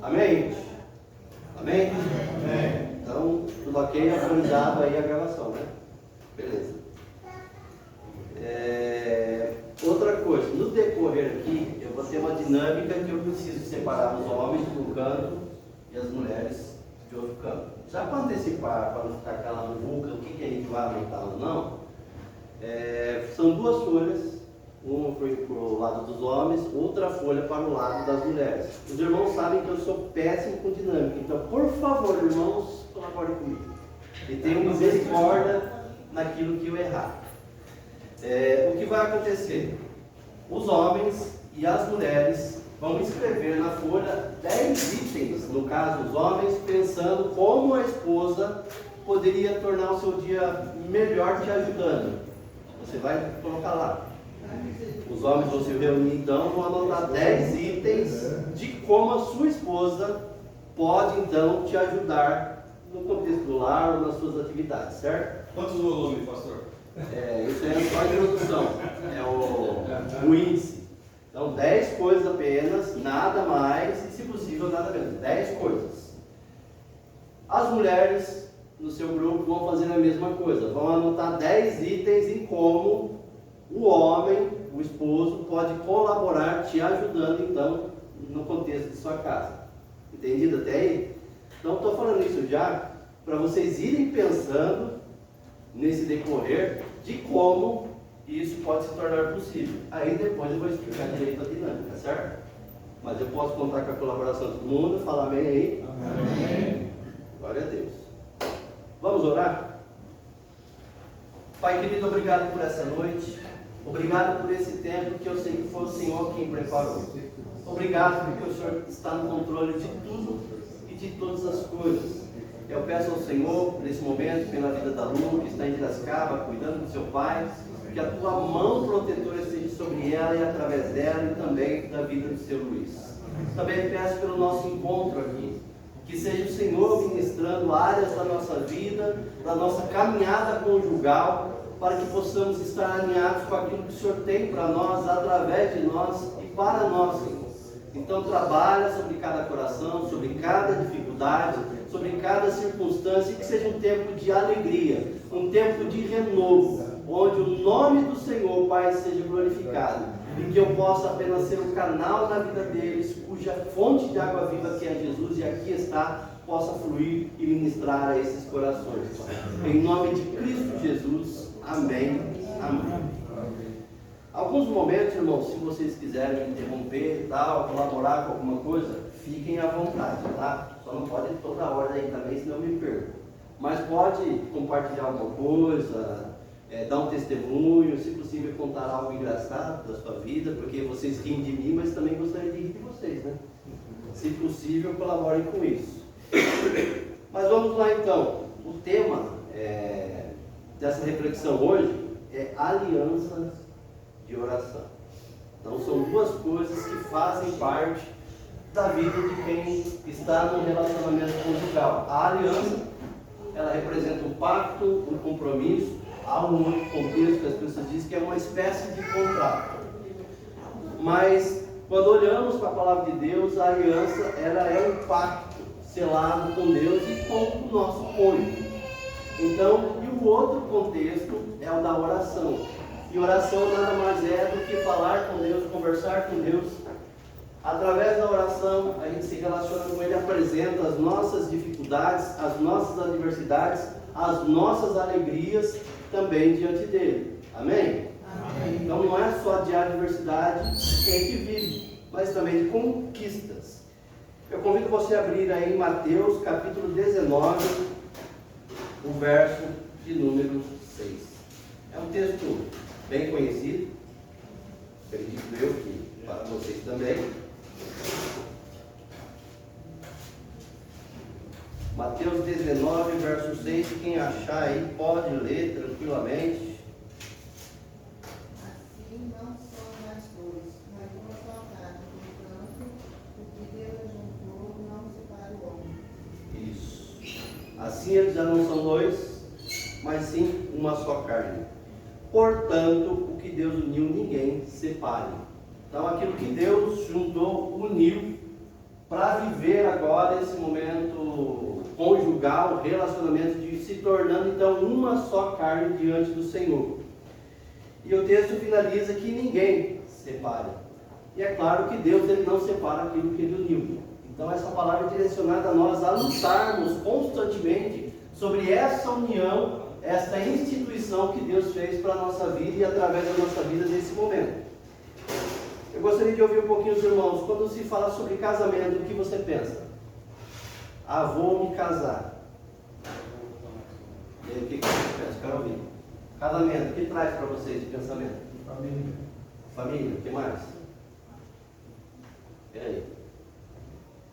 Amém? Amém? Amém. Então, tudo ok, atualizado aí a gravação, né? Beleza. Outra coisa, no decorrer aqui, eu vou ter uma dinâmica que eu preciso separar os homens de um canto e as mulheres de outro canto. Já para antecipar, para não ficar aquela muvuca, o que a gente vai anotar ou não, são duas folhas. Uma foi para o lado dos homens, outra folha para o lado das mulheres. Os irmãos sabem que eu sou péssimo com dinâmica, então, por favor, irmãos, colaborem comigo. E tenham misericórdia naquilo que eu errar. O que vai acontecer? Os homens e as mulheres vão escrever na folha 10 itens, no caso, os homens, pensando como a esposa poderia tornar o seu dia melhor te ajudando. Você vai colocar lá. Os homens vão se reunir então, vão anotar 10 itens de como a sua esposa pode então te ajudar no contexto do lar ou nas suas atividades, certo? Quantos volumes, pastor? Isso é só a introdução, o índice. Então 10 coisas apenas, nada mais e se possível nada menos, 10 coisas. As mulheres no seu grupo vão fazer a mesma coisa, vão anotar 10 itens em como o homem, o esposo, pode colaborar te ajudando então no contexto de sua casa. Entendido até aí? Então estou falando isso já para vocês irem pensando nesse decorrer de como isso pode se tornar possível. Aí depois eu vou explicar direito a dinâmica, certo? Mas eu posso contar com a colaboração de todo mundo, falar amém aí? Amém. Glória a Deus. Vamos orar? Pai querido, obrigado por essa noite. Obrigado por esse tempo que eu sei que foi o Senhor quem preparou. Obrigado porque o Senhor está no controle de tudo e de todas as coisas. Eu peço ao Senhor, nesse momento, pela vida da Lu, que está em Piracicaba, cuidando do seu pai, que a tua mão protetora esteja sobre ela e através dela e também da vida do seu Luiz. Também peço pelo nosso encontro aqui, que seja o Senhor ministrando áreas da nossa vida, da nossa caminhada conjugal, para que possamos estar alinhados com aquilo que o Senhor tem para nós, através de nós e para nós, Senhor. Então trabalha sobre cada coração, sobre cada dificuldade, sobre cada circunstância, e que seja um tempo de alegria, um tempo de renovo, onde o nome do Senhor, Pai, seja glorificado, e que eu possa apenas ser um canal na vida deles, cuja fonte de água viva que é Jesus, e aqui está, possa fluir e ministrar a esses corações, Pai. Em nome de Cristo Jesus, amém, amém. Alguns momentos, irmãos, se vocês quiserem interromper e tal, colaborar com alguma coisa, fiquem à vontade, tá? Só não pode toda hora aí também, senão eu me perco. Mas pode compartilhar alguma coisa, dar um testemunho, se possível contar algo engraçado da sua vida, porque vocês riem de mim, mas também gostaria de rir de vocês, né? Se possível, colaborem com isso. Mas vamos lá então. O tema dessa reflexão hoje é alianças de oração. Então são duas coisas que fazem parte da vida de quem está no relacionamento conjugal. A aliança, ela representa um pacto, um compromisso. Há um único contexto que as pessoas dizem que é uma espécie de contrato. Mas quando olhamos para a palavra de Deus, a aliança, ela é um pacto selado com Deus e com o nosso cônjuge. Então, e o outro contexto é o da oração. E oração nada mais é do que falar com Deus, conversar com Deus. Através da oração, a gente se relaciona com Ele, apresenta as nossas dificuldades, as nossas adversidades, as nossas alegrias também diante dele. Amém? Amém. Então não é só de adversidade que a gente vive, mas também de conquistas. Eu convido você a abrir aí em Mateus capítulo 19, o verso de número 6. É um texto bem conhecido, acredito eu que para vocês também. Mateus 19, verso 6, quem achar aí pode ler tranquilamente. Assim não são mais dois, mas uma só carne. Portanto, o que Deus juntou, não separa o homem. Isso. Assim eles já não são dois, mas sim uma só carne. Portanto, o que Deus uniu, ninguém separe. Então, aquilo que Deus juntou, uniu, para viver agora esse momento conjugal, o relacionamento de se tornando então uma só carne diante do Senhor. E o texto finaliza que ninguém separe. E é claro que Deus ele não separa aquilo que Ele uniu. Então essa palavra é direcionada a nós a lutarmos constantemente sobre essa união, essa instituição que Deus fez para a nossa vida e através da nossa vida nesse momento. Eu gostaria de ouvir um pouquinho os irmãos. Quando se fala sobre casamento, o que você pensa? Ah, vou me casar. E aí, o que você pensa? Quero ouvir. Casamento, o que traz para vocês de pensamento? Família. Família, o que mais? E aí?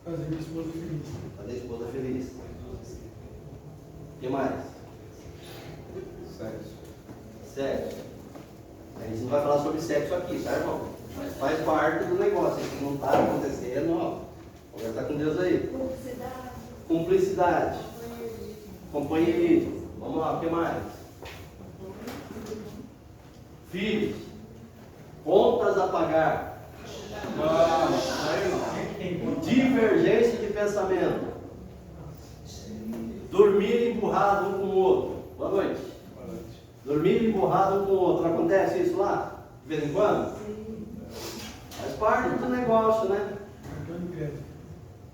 Fazer minha esposa feliz. Fazer a esposa feliz. O que mais? Sexo. Sexo. A gente não vai falar sobre sexo aqui, tá, irmão? Mas faz parte do negócio. Se não está acontecendo, ó, conversar com Deus aí. Cumplicidade. Companheirismo. Vamos lá, o que mais? Filhos. Contas a pagar. Divergência de pensamento. Dormir emburrado um com o outro. Boa noite. Dormir emburrado um com o outro. Acontece isso lá? De vez em quando? Faz parte do negócio, né? Cartão de crédito.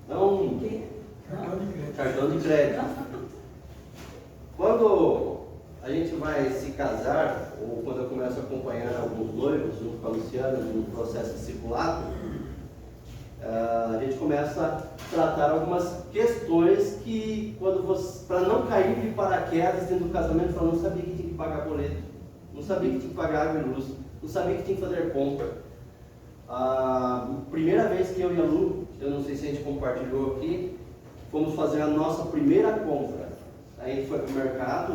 Então, Cartão de crédito. cartão de crédito. Quando a gente vai se casar, ou quando eu começo a acompanhar alguns noivos, junto com a Luciana, no processo de discipulado, a gente começa a tratar algumas questões que, para não cair de paraquedas dentro do casamento, eu não sabia que tinha que pagar boleto, não sabia que tinha que pagar água e luz, não sabia que tinha que fazer compra. A primeira vez que eu e a Lu, eu não sei se a gente compartilhou aqui, fomos fazer a nossa primeira compra. Aí a gente foi para o mercado,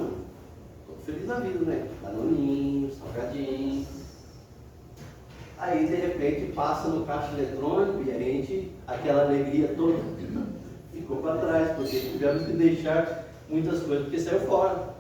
todo feliz da vida, né? Danoninho, salgadinho. Aí de repente passa no caixa eletrônico e a gente, aquela alegria toda, ficou para trás, porque tivemos que deixar muitas coisas, porque saiu fora.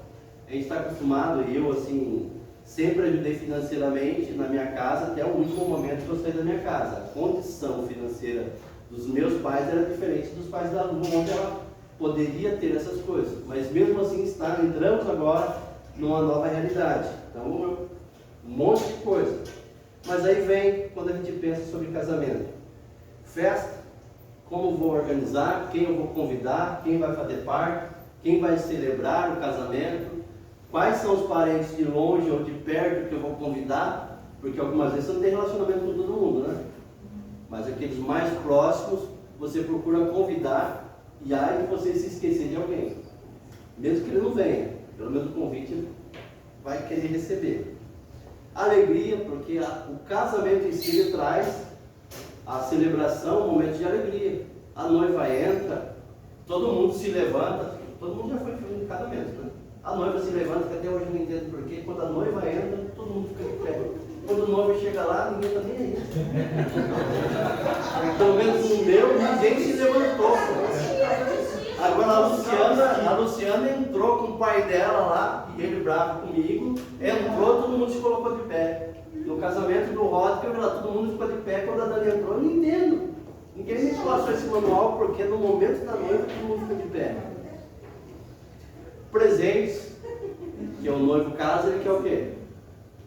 A gente está acostumado, e eu assim, sempre ajudei financeiramente na minha casa até o último momento que eu saí da minha casa. A condição financeira dos meus pais era diferente dos pais da Lu, onde ela poderia ter essas coisas. Mas mesmo assim entramos agora numa nova realidade. Então, um monte de coisa. Mas aí vem quando a gente pensa sobre casamento. Festa, como vou organizar, quem eu vou convidar, quem vai fazer parte, quem vai celebrar o casamento, quais são os parentes de longe ou de perto que eu vou convidar, porque algumas vezes você não tem relacionamento com todo mundo, né? Mas aqueles mais próximos, você procura convidar, e aí você se esquecer de alguém. Mesmo que ele não venha, pelo menos o convite ele vai querer receber. Alegria, porque o casamento em si ele traz a celebração, um momento de alegria. A noiva entra, todo mundo se levanta, todo mundo já foi em casamento, né? A noiva se levanta, que até hoje eu não entendo porquê. Quando a noiva entra, todo mundo fica de pé. Quando o noivo chega lá, ninguém está nem aí. Pelo menos no meu, ninguém se levantou. Agora a Luciana entrou com o pai dela lá, e ele bravo comigo, entrou, todo mundo se colocou de pé. No casamento do Rodker, todo mundo ficou de pé. Quando a Dani entrou, eu não entendo. Ninguém me passou esse manual, porque no momento da noiva todo mundo fica de pé. Presentes, que é o noivo casa, ele quer o quê?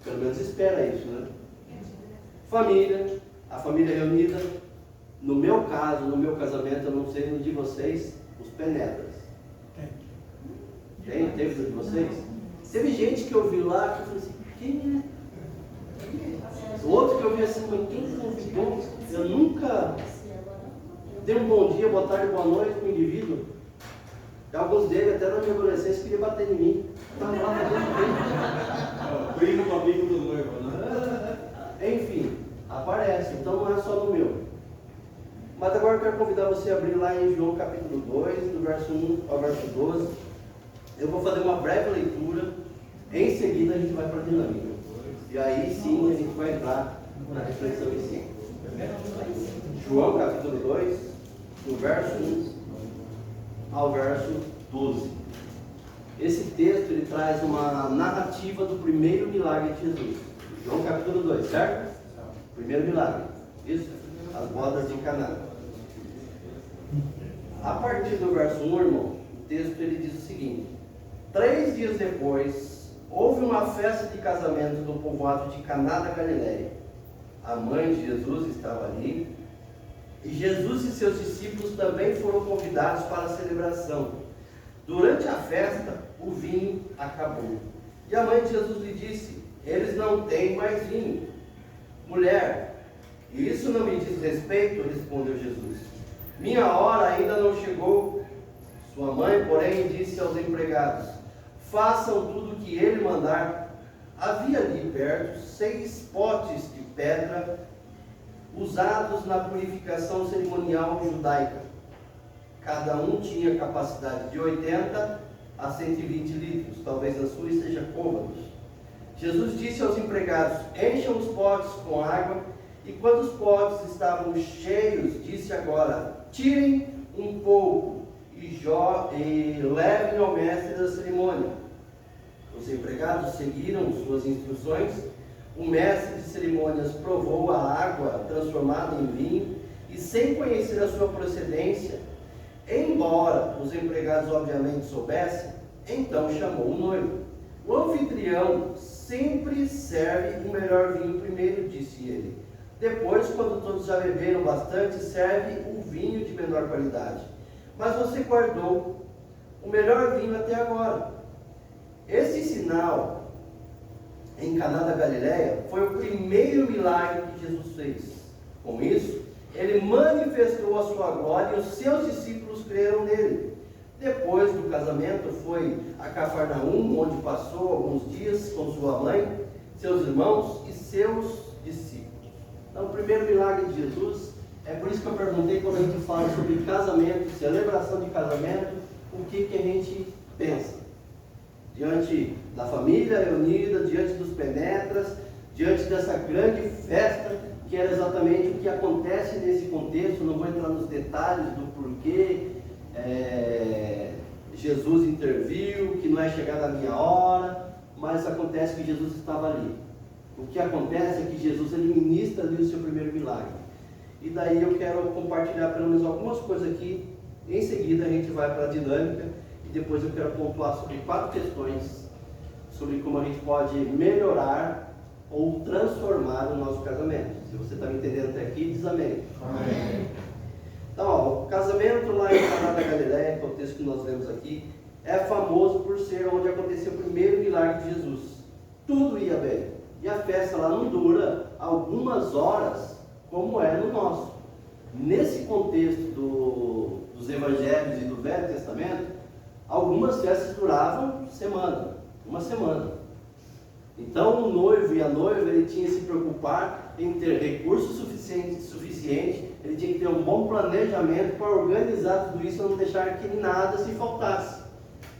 Pelo menos espera isso, né? Família, a família reunida. No meu caso, no meu casamento, eu não sei no de vocês, os penetras. Tem? Teve de vocês? Teve gente que eu vi lá que eu falei assim, quem é? O outro que eu vi assim, mas quem convidou? Eu nunca dei um bom dia, boa tarde, boa noite para o indivíduo. E alguns deles, até na minha adolescência, queriam bater em mim. Estava lá fazendo Briga com o amigo do noivo, né? Enfim, aparece, então não é só no meu. Mas agora eu quero convidar você a abrir lá em João capítulo 2, do verso 1 ao verso 12. Eu vou fazer uma breve leitura, em seguida a gente vai para a dinâmica. E aí sim a gente vai entrar na reflexão em si. João capítulo 2, do verso 1 ao verso 12. Esse texto ele traz uma narrativa do primeiro milagre de Jesus. João capítulo 2, certo? Primeiro milagre. Isso? As bodas de Caná. A partir do verso 1, irmão, o texto ele diz o seguinte: 3 dias depois, houve uma festa de casamento do povoado de Caná da Galileia. A mãe de Jesus estava ali, e Jesus e seus discípulos também foram convidados para a celebração. Durante a festa, o vinho acabou. E a mãe de Jesus lhe disse: eles não têm mais vinho. Mulher, isso não me diz respeito, respondeu Jesus. Minha hora ainda não chegou. Sua mãe, porém, disse aos empregados: façam tudo o que ele mandar. Havia ali perto 6 potes de pedra usados na purificação cerimonial judaica. Cada um tinha capacidade de 80 a 120 litros, talvez a sua seja côvados. Jesus disse aos empregados: encham os potes com água, e quando os potes estavam cheios, disse agora: tirem um pouco e levem ao mestre da cerimônia. Os empregados seguiram suas instruções. O mestre de cerimônias provou a água transformada em vinho, e sem conhecer a sua procedência, embora os empregados obviamente soubessem, então chamou o noivo. O anfitrião sempre serve o melhor vinho primeiro, disse ele. Depois, quando todos já beberam bastante, serve o vinho de menor qualidade. Mas você guardou o melhor vinho até agora. Esse sinal em Caná da Galileia foi o primeiro milagre que Jesus fez. Com isso, ele manifestou a sua glória e os seus discípulos creram nele. Depois do casamento, foi a Cafarnaum, onde passou alguns dias com sua mãe, seus irmãos e seus discípulos. Então, o primeiro milagre de Jesus, é por isso que eu perguntei, quando a gente fala sobre casamento, celebração de casamento, o que a gente pensa? Diante da família reunida, diante dos penetras, diante dessa grande festa, que era exatamente o que acontece nesse contexto. Não vou entrar nos detalhes do porquê Jesus interviu, que não é chegada a minha hora, mas acontece que Jesus estava ali. O que acontece é que Jesus ele ministra ali o seu primeiro milagre. E daí eu quero compartilhar pelo menos algumas coisas aqui. Em seguida a gente vai para a dinâmica e depois eu quero pontuar sobre 4 questões sobre como a gente pode melhorar ou transformar o nosso casamento. Se você está me entendendo até aqui, diz amém. Amém. Então, ó, o casamento lá em Caná da Galileia, que é o texto que nós lemos aqui, é famoso por ser onde aconteceu o primeiro milagre de Jesus. Tudo ia bem. E a festa lá não dura algumas horas, como é no nosso. Nesse contexto dos evangelhos e do Velho Testamento, algumas festas duravam uma semana. Então o noivo e a noiva, ele tinha que se preocupar em ter recursos suficientes, ele tinha que ter um bom planejamento para organizar tudo isso, não deixar que nada se faltasse.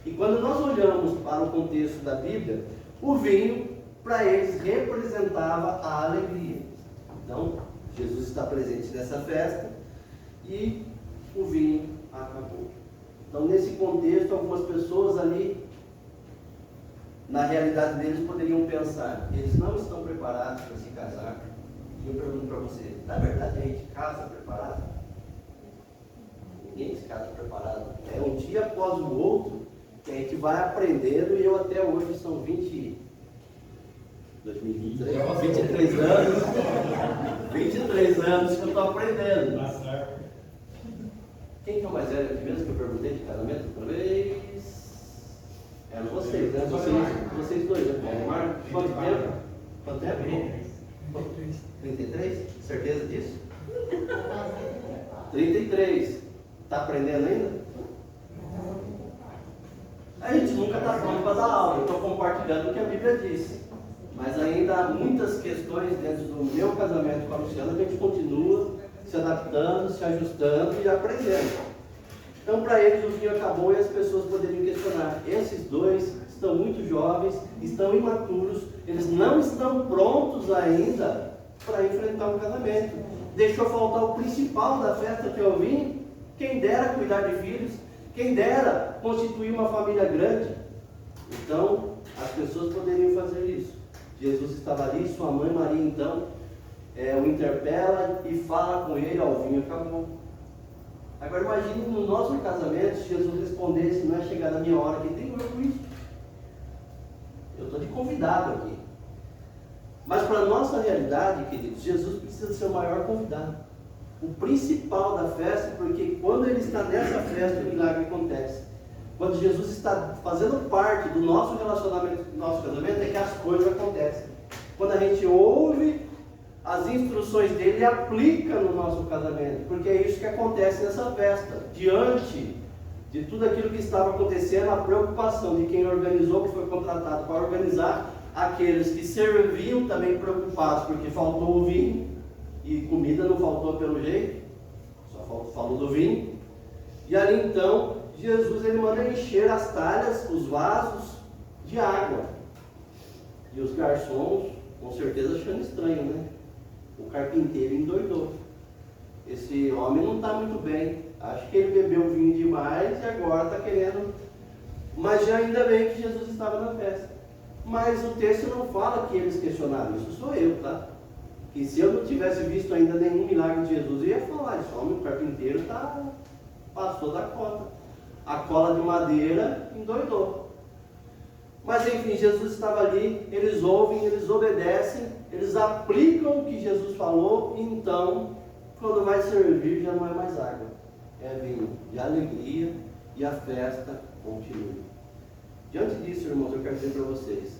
E quando nós olhamos para o contexto da Bíblia, o vinho, para eles, representava a alegria. Então, Jesus está presente nessa festa e o vinho acabou. Então, nesse contexto, algumas pessoas ali, na realidade deles, poderiam pensar: eles não estão preparados para se casar. E eu pergunto para você: na verdade a gente casa preparado? Ninguém se casa preparado. É um dia após o outro que a gente vai aprendendo, e eu até hoje são 23 anos, 23 anos que eu estou aprendendo. Quem que é o mais velho aqui mesmo que eu perguntei de casamento outra vez? Eram vocês, né? Vocês dois, né? Mar, quanto tempo? Quanto tempo? 33? Certeza disso? 33. Está aprendendo ainda? A gente nunca está pronto para dar aula. Eu estou compartilhando o que a Bíblia disse. Mas ainda há muitas questões dentro do meu casamento com a Luciana que a gente continua se adaptando, se ajustando e aprendendo. Então, para eles, o vinho acabou e as pessoas poderiam questionar: esses dois estão muito jovens, estão imaturos, eles não estão prontos ainda para enfrentar um casamento. Deixou faltar o principal da festa, que é o vinho. Quem dera cuidar de filhos, quem dera constituir uma família grande. Então, as pessoas poderiam fazer isso. Jesus estava ali, sua mãe Maria, então, o interpela e fala com ele: ó, o vinho acabou. Agora imagine no nosso casamento, se Jesus respondesse, não é chegada a minha hora, quem tem eu com isso? Eu estou de convidado aqui. Mas para a nossa realidade, queridos, Jesus precisa ser o maior convidado. O principal da festa, porque quando Ele está nessa festa, o milagre acontece. Quando Jesus está fazendo parte do nosso relacionamento, do nosso casamento, é que as coisas acontecem. Quando a gente ouve as instruções dele e aplica no nosso casamento, porque é isso que acontece nessa festa. Diante de tudo aquilo que estava acontecendo, a preocupação de quem organizou, que foi contratado para organizar, aqueles que serviam também preocupados, porque faltou o vinho, e comida não faltou pelo jeito, só falou do vinho. E ali então, Jesus ele manda encher as talhas, os vasos de água. E os garçons, com certeza achando estranho, né? O carpinteiro endoidou. Esse homem não está muito bem. Acho que ele bebeu vinho demais e agora está querendo. Mas já ainda bem que Jesus estava na festa. Mas o texto não fala que eles questionaram. Isso sou eu, tá? E se eu não tivesse visto ainda nenhum milagre de Jesus, eu ia falar: esse homem, o carpinteiro, passou da cota. A cola de madeira endoidou. Mas enfim, Jesus estava ali, eles ouvem, eles obedecem, eles aplicam o que Jesus falou, e então, quando vai servir, já não é mais água, é vinho de alegria, e a festa continua. Diante disso, irmãos, eu quero dizer para vocês: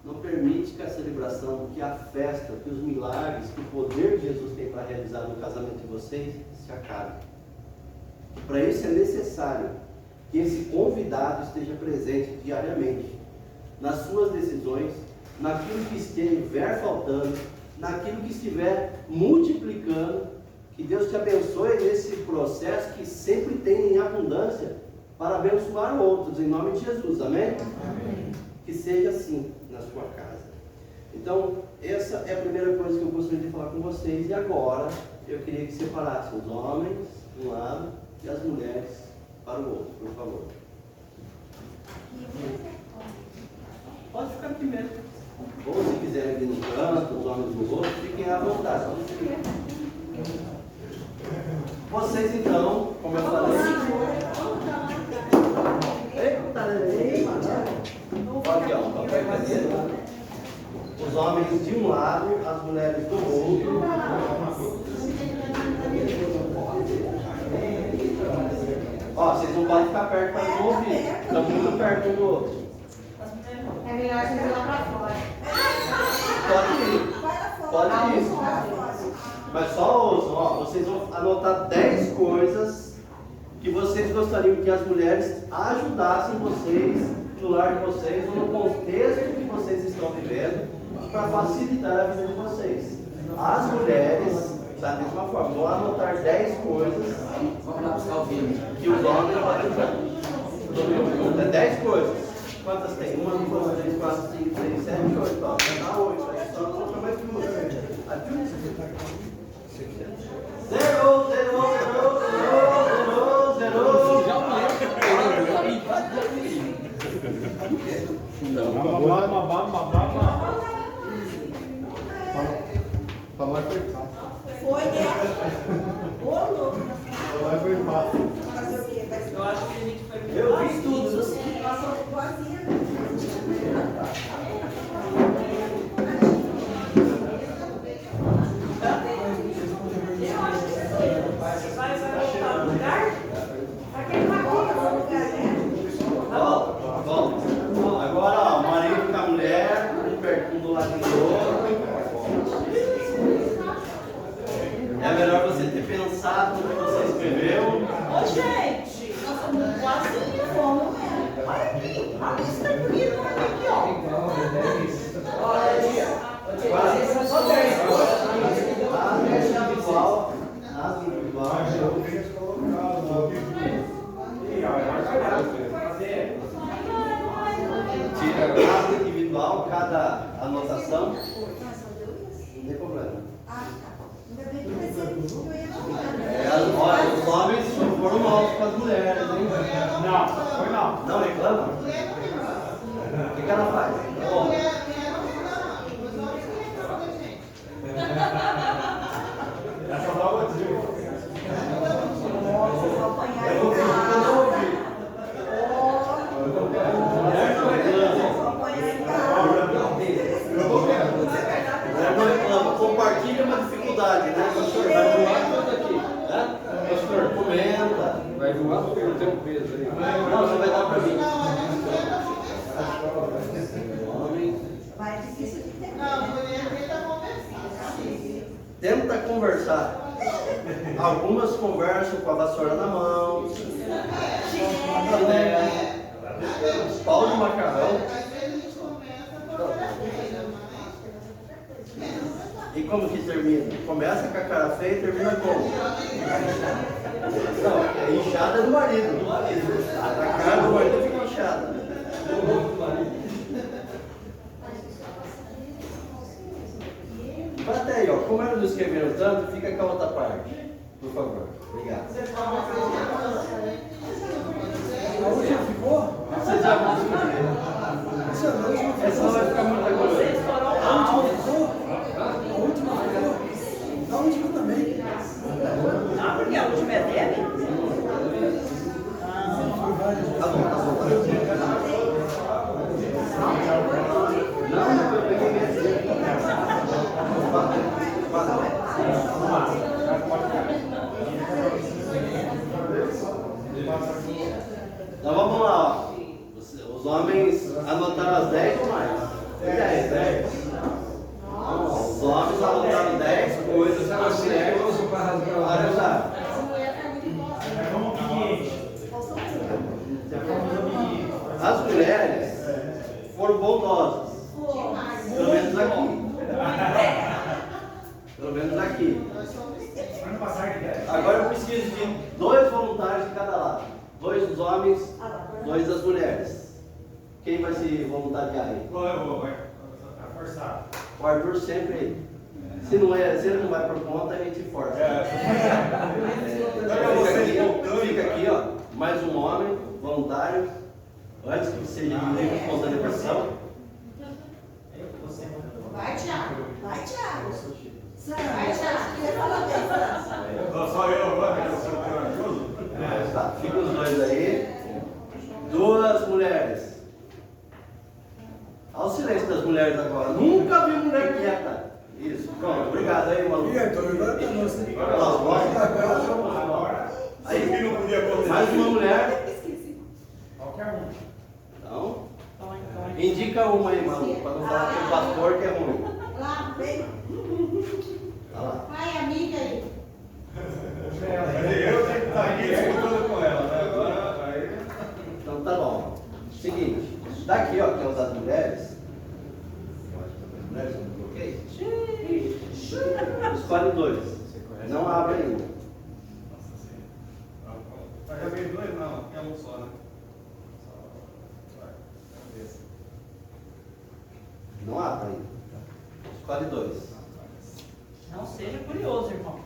não permite que a celebração, que a festa, que os milagres, que o poder de Jesus tem para realizar no casamento de vocês, se acabe. Para isso é necessário que esse convidado esteja presente diariamente, nas suas decisões, naquilo que estiver faltando, naquilo que estiver multiplicando. Que Deus te abençoe nesse processo que sempre tem em abundância para abençoar outros, em nome de Jesus, amém? Amém. Que seja assim na sua casa. Então, essa é a primeira coisa que eu gostaria de falar com vocês. E agora, eu queria que separassem os homens de um lado e as mulheres para o outro, por favor. Pode ficar aqui mesmo. Ou se quiserem vir no canto, os homens no outro, fiquem à vontade. Vocês então, como eu falei. Aqui, ó, papel e caneta. Os homens de um lado, as mulheres do outro. Ó, vocês não podem ficar perto para não ouvir. Estão muito perto um do outro. É melhor você ir lá para fora. Pode ir. Mas só ouçam, ó, vocês vão anotar 10 coisas que vocês gostariam que as mulheres ajudassem vocês no lar de vocês ou no contexto que vocês estão vivendo, para facilitar a vida de vocês. As mulheres, da mesma forma, vão anotar 10 coisas que os homens podem fazer. É 10 coisas. Quantas tem? 1, 2, 3, 4, 5, 6, 7, 8. Ó, já dá 8. Aí só coloca mais 2. Zero, zero, zero, zero, zero. Falar foi fácil. Foi, né? Ô, louco. Falar foi fácil. Fazer o quê? Eu acho que a gente foi. Eu vi tudo. Passou boazinha. Vai voltar no lugar? Aquele bagulho no lugar, né? Volta. Agora, ó, o marido com a mulher, um perto do lado do outro. É melhor você ter pensado no que você escreveu. Ô, gente, nós somos quase fome, né? Olha aqui, olha isso tá bonito, olha aqui, ó. Olha aí, ó. Nada individual. Tira cada individual, cada anotação. Não tem problema. Ah, tá. Ainda bem que vai ser isso que eu ia falar. Olha, os homens foram maus com as mulheres, hein? Não, foi não. Não reclama? O que ela faz? Bom, Essa dá o tio. cria uma dificuldade, né? Pastor, vai voar tudo aqui. Né? Pastor, comenta. Vai voar porque eu tenho peso aí. Não, você vai dar para mim. Vai difícil de entender. Não, a mulher tenta conversar. Tenta conversar. Algumas conversam com a vassoura na mão, chinelo, pau de macarrão. Às vezes a gente começa com a feira, E como que termina? Começa com a cara feia e termina como? Não, é inchada do marido. A cara do marido fica inchada. Vai até aí, ó. Como eles não escreveram tanto, fica com a outra parte. Por favor. Obrigado. A última ficou? Vocês já vão escrever. Essa não vai ficar muita Vocês coisa. foram A última ficou? A última ficou? A última também. Ah, porque a última é dele? Foi várias. Tá bom, tá bom. Não, eu peguei mesmo. Então vamos lá, ó. Os homens anotaram as 10 ou mais? 10, 10. Os homens anotaram 10 coisas que as mulheres para usar. As mulheres foram bondosas. Pelo menos aqui. Pelo menos aqui. Agora eu preciso de 2 voluntários de cada lado. 2 dos homens, 2 das mulheres. Quem vai se voluntariar aí? Vai forçar. O Arthur sempre aí. Se ele não vai por conta, a gente força. Fica aqui, ó. Mais um homem voluntário. Antes que seja de livre espontânea pressão. Vai, Thiago. Vai, Thiago. Vai, Thiago. Você falou bem, Só eu agora, que eu sou corajoso. Tá, fica os 2 aí. 2 mulheres. Olha o silêncio das mulheres agora. Nunca vi mulher quieta. Isso, pronto. Obrigado aí, maluco. E Arthur, agora tá nosso. Aí, Isso que não podia acontecer. mais uma mulher. Qualquer um. Então, indica uma aí, maluco, para não falar que o pastor que é ruim. Lá, vem. Tá lá. Vai, amiga aí. Eu tenho que estar aqui escutando com ela, né? Agora, aí... Então tá bom. Seguinte, daqui, ó, que é o das mulheres. Mulheres, eu não coloquei? Escolhe 2. Não abre ainda. Já veio 2? Não, é um só, né? Não abre ainda. Escolhe 2. Não seja curioso, irmão.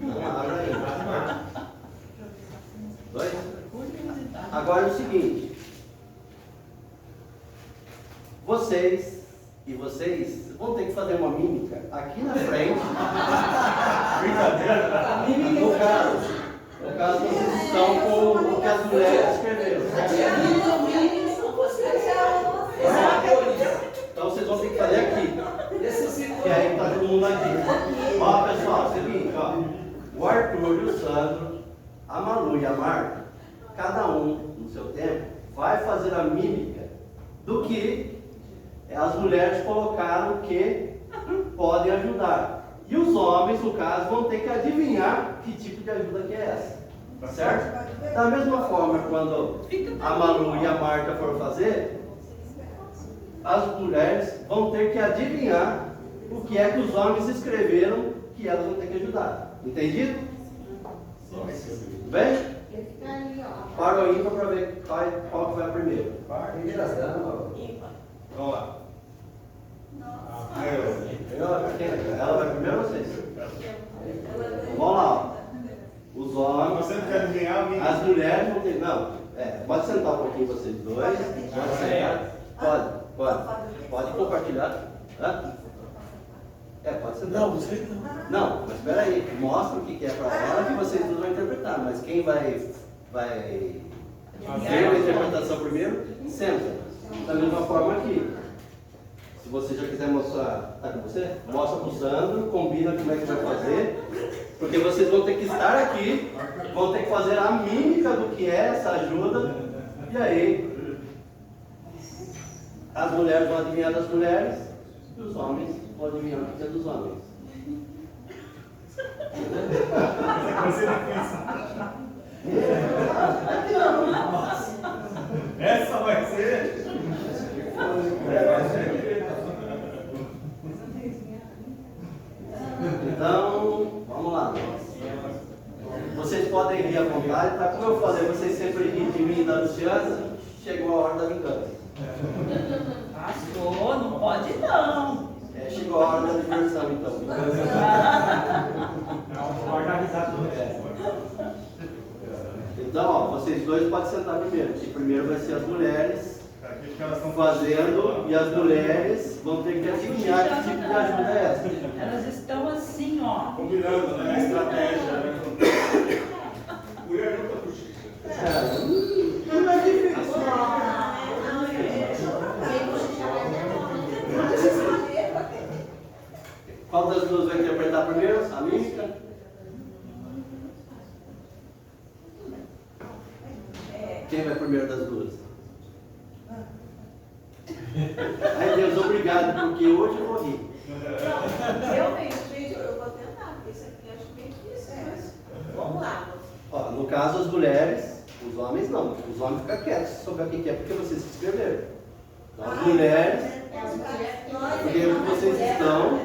Não abre ainda. 2. Agora é o seguinte. Vocês vão ter que fazer uma mímica aqui na frente. Brincadeira. No caso vocês estão com o que as mulheres escreveram. Então vocês vão ter que fazer aqui. E aí tá todo mundo aqui. Ó, pessoal, seguinte, ó. O Arthur e o Sandro, a Malu e a Marta, cada um, no seu tempo, vai fazer a mímica do que as mulheres colocaram que podem ajudar. E os homens, no caso, vão ter que adivinhar que tipo de ajuda que é essa. Certo? Da mesma forma, quando a Malu e a Marta foram fazer, as mulheres vão ter que adivinhar o que é que os homens escreveram que elas vão ter que ajudar. Entendido? Bem? Ele fica ali, ó. Para o ímpar para ver qual que vai primeiro. Vamos lá. Ela vai primeiro ou vocês? Vamos lá. Ó. Os homens, Você não quer adivinhar a minha? as mulheres vão ter. Não, pode sentar um pouquinho vocês dois. Pode sentar. Pode compartilhar. Hã? Pode sentar. Não, você não. Não, mas espera aí, mostra o que é para ela que vocês dois vão interpretar, mas quem vai ver a interpretação primeiro, senta. Da mesma forma aqui. Se você já quiser mostrar, tá com você? Mostra pro Sandro, combina como é que vai fazer, porque vocês vão ter que estar aqui, vão ter que fazer a mímica do que é essa ajuda, e aí as mulheres vão adivinhar das mulheres, e os homens vão adivinhar o que é dos homens. Vai ser difícil. Essa vai ser. Então, vamos lá. Vocês podem rir à vontade, tá? Como eu falei, vocês sempre riem de mim e da Luciana, chegou a hora da vingança. Pastor, não pode não. Chegou a hora da diversão, então. Então, ó, vocês dois podem sentar primeiro. Que primeiro vai ser as mulheres Aqui que elas estão fazendo, e as mulheres vão ter que adivinhar que tipo de ajuda é essa. Elas estão assim, ó. combinando, né? A estratégia, né? Mulher nunca cochicha. Não é difícil. Qual das duas vai interpretar primeiro? A mímica? Quem vai primeiro das duas? Ai Deus, obrigado, porque hoje eu vou rir. Realmente, gente, eu vou tentar, porque isso aqui eu acho bem difícil, mas vamos lá. Ó, no caso, as mulheres, os homens não. Os homens ficam quietos se souber o que é, porque vocês se inscreveram. Então, as mulheres, porque o que vocês estão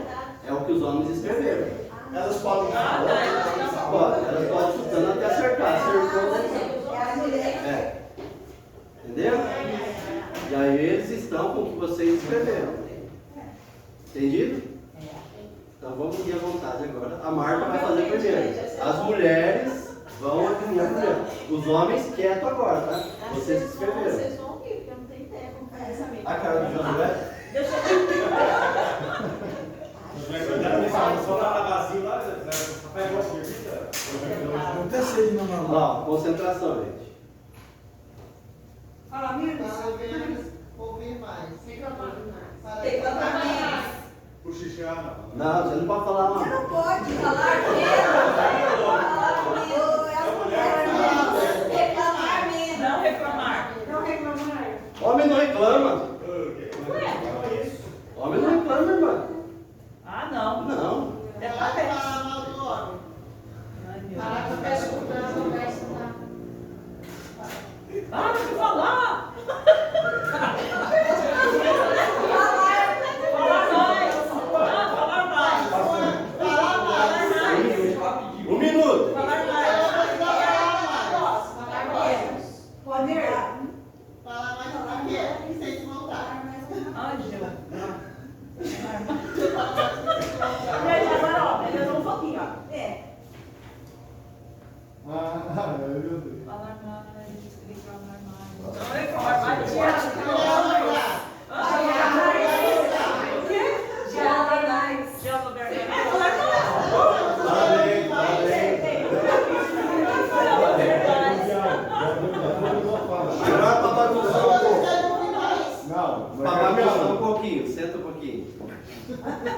é o que os homens escreveram. Elas podem Pode, elas podem chutando até acertar. Acertou. É. Entendeu? E aí eles estão com o que vocês escreveram. Entendido? Então vamos ir à vontade agora. A Marta vai fazer primeiro. As mulheres vão adivinhar primeiro. Os homens quieto agora, tá? Vocês escreveram. Vocês vão rir, porque não tem tempo para essa amiga. A cara do Josué? Deixa eu só lá na vazio lá, papai gosta de vida? Eu até sei de mamar. Ó, concentração, gente. Fala menos. Ouvir mais. Reclamar mais. Reclamar mais. Cochichar, não. Não, você não pode falar Você não. não pode falar menos. Reclamar menos. não reclamar. Não reclamar. Homem não reclama. Ué? Homem não reclama, irmã. Ah, não. Não. É Ela papel. fala mal do homem. Ai, meu Parar de ficar escutando, vai escutar. Para de falar! Falar mais! Ah, falar mais! Falar mais! Um minuto. Falar mais! Falar menos. Poder. Falar mais pra quê? Sem se voltar. Ai, Gil. Gente, agora, ó, melhorou um pouquinho, ó. É. Falar mais, reclamar mais. Não reclamar mais. Agora para bagunçar um pouco. Não, Para bagunçar um pouquinho. Senta um pouquinho.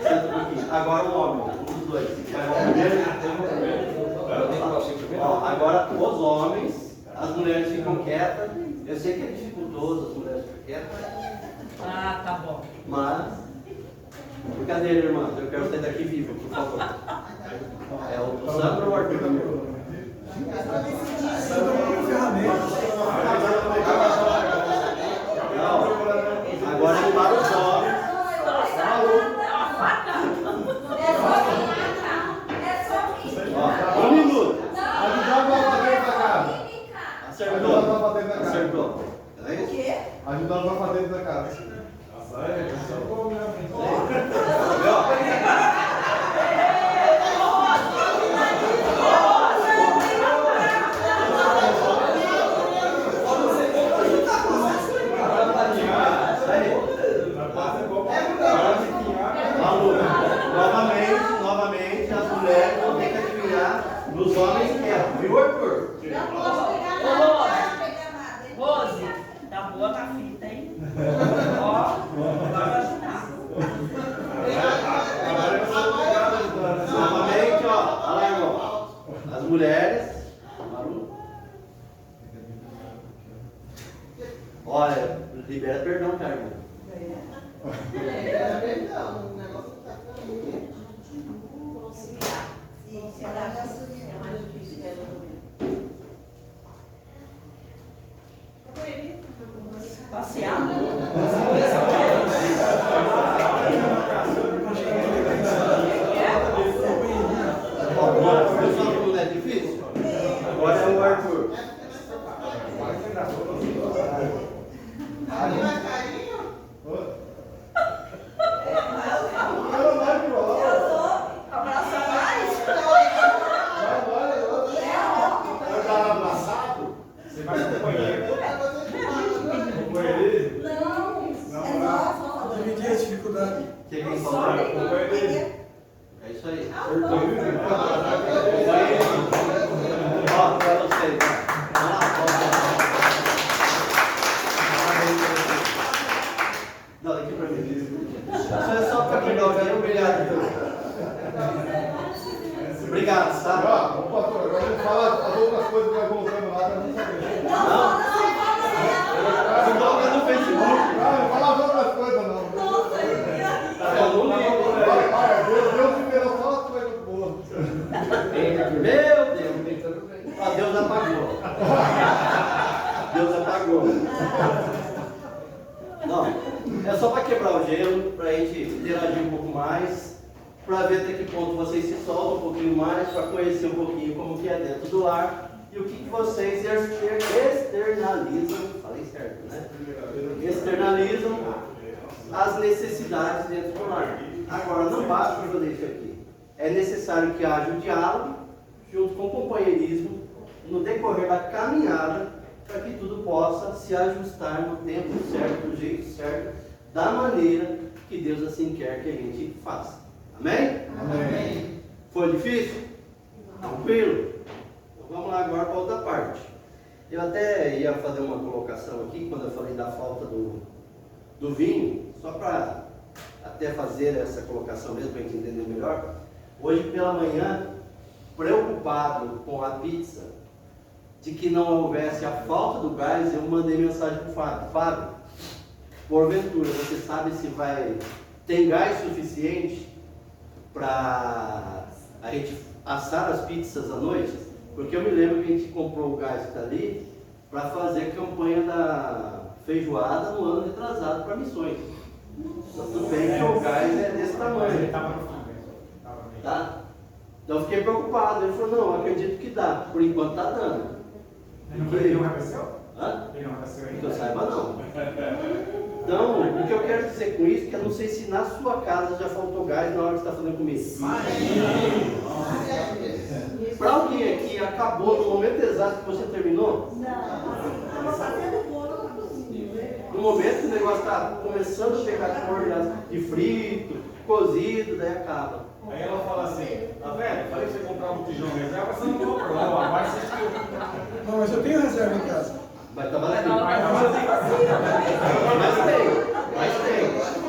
Senta um pouquinho. Agora o homem, um dos dois. Ó, agora os homens, as mulheres ficam quietas. Eu sei que é dificultoso, as mulheres ficam quietas. Ah, tá bom. Mas, brincadeira, irmã. Eu quero sair daqui vivo, por favor. É o Sandro ou o Arthur primeiro? Você tá com ferramenta. Não. Agora é para os homens. Nossa, é uma faca. Ó, um minuto. Ajudar pra dentro da casa. Acertou. Acertou. É O isso? quê? Ajudar pra dentro da casa. Nossa, é só bom mesmo. Quem Eu falou? só queria. É isso aí. Ah, Ó, pra vocês. Vamos lá, não, daqui pra mim. Isso é só pra quebrar o gelo. Obrigado. Obrigado, tá? Ó, pastor, agora a gente fala as outras coisas que vai voltando lá para não saber. Não coloca no Facebook. Não fala as outras coisas, não. Deus liberou só as coisas boas. Meu Deus. Ah, Deus apagou. Deus apagou. Não, é só para quebrar o gelo, para a gente interagir um pouco mais, para ver até que ponto vocês se soltam um pouquinho mais, para conhecer um pouquinho como que é dentro do lar e o que vocês externalizam, falei certo, né? Externalizam as necessidades dentro do lar. Agora, não basta fazer isso aqui. É necessário que haja um diálogo, junto com o companheirismo, no decorrer da caminhada, para que tudo possa se ajustar no tempo certo, do jeito certo, da maneira que Deus assim quer que a gente faça. Amém? Amém. Foi difícil? Tranquilo? Então vamos lá agora para outra parte. Eu até ia fazer uma colocação aqui, quando eu falei da falta do vinho, só para até fazer essa colocação mesmo, para a gente entender melhor. Hoje pela manhã, preocupado com a pizza, de que não houvesse a falta do gás, eu mandei mensagem para o Fábio. Fábio, porventura, você sabe se tem gás suficiente para a gente assar as pizzas à noite? Porque eu me lembro que a gente comprou o gás que está ali para fazer a campanha da feijoada no ano retrasado para missões. Tudo bem que o gás é desse tamanho. Tá? Então eu fiquei preocupado. Ele falou, não, acredito que dá. Por enquanto está dando. Ele não apareceu? Hã? Ele não apareceu ainda? Que eu saiba, não. Então, o que eu quero dizer com isso é que eu não sei se na sua casa já faltou gás na hora que você está fazendo comida. Para alguém aqui, acabou no momento exato que você terminou? Não, estava fazendo bolo na cozinha. No momento que o negócio está começando a pegar cor de frito, cozido, daí acaba. Aí ela fala assim, tá vendo? Falei pra você comprar um botijão reserva, você não comprou. Agora você escolheu. Não, mas eu tenho reserva em casa. Vai estar vazio. Mas tem.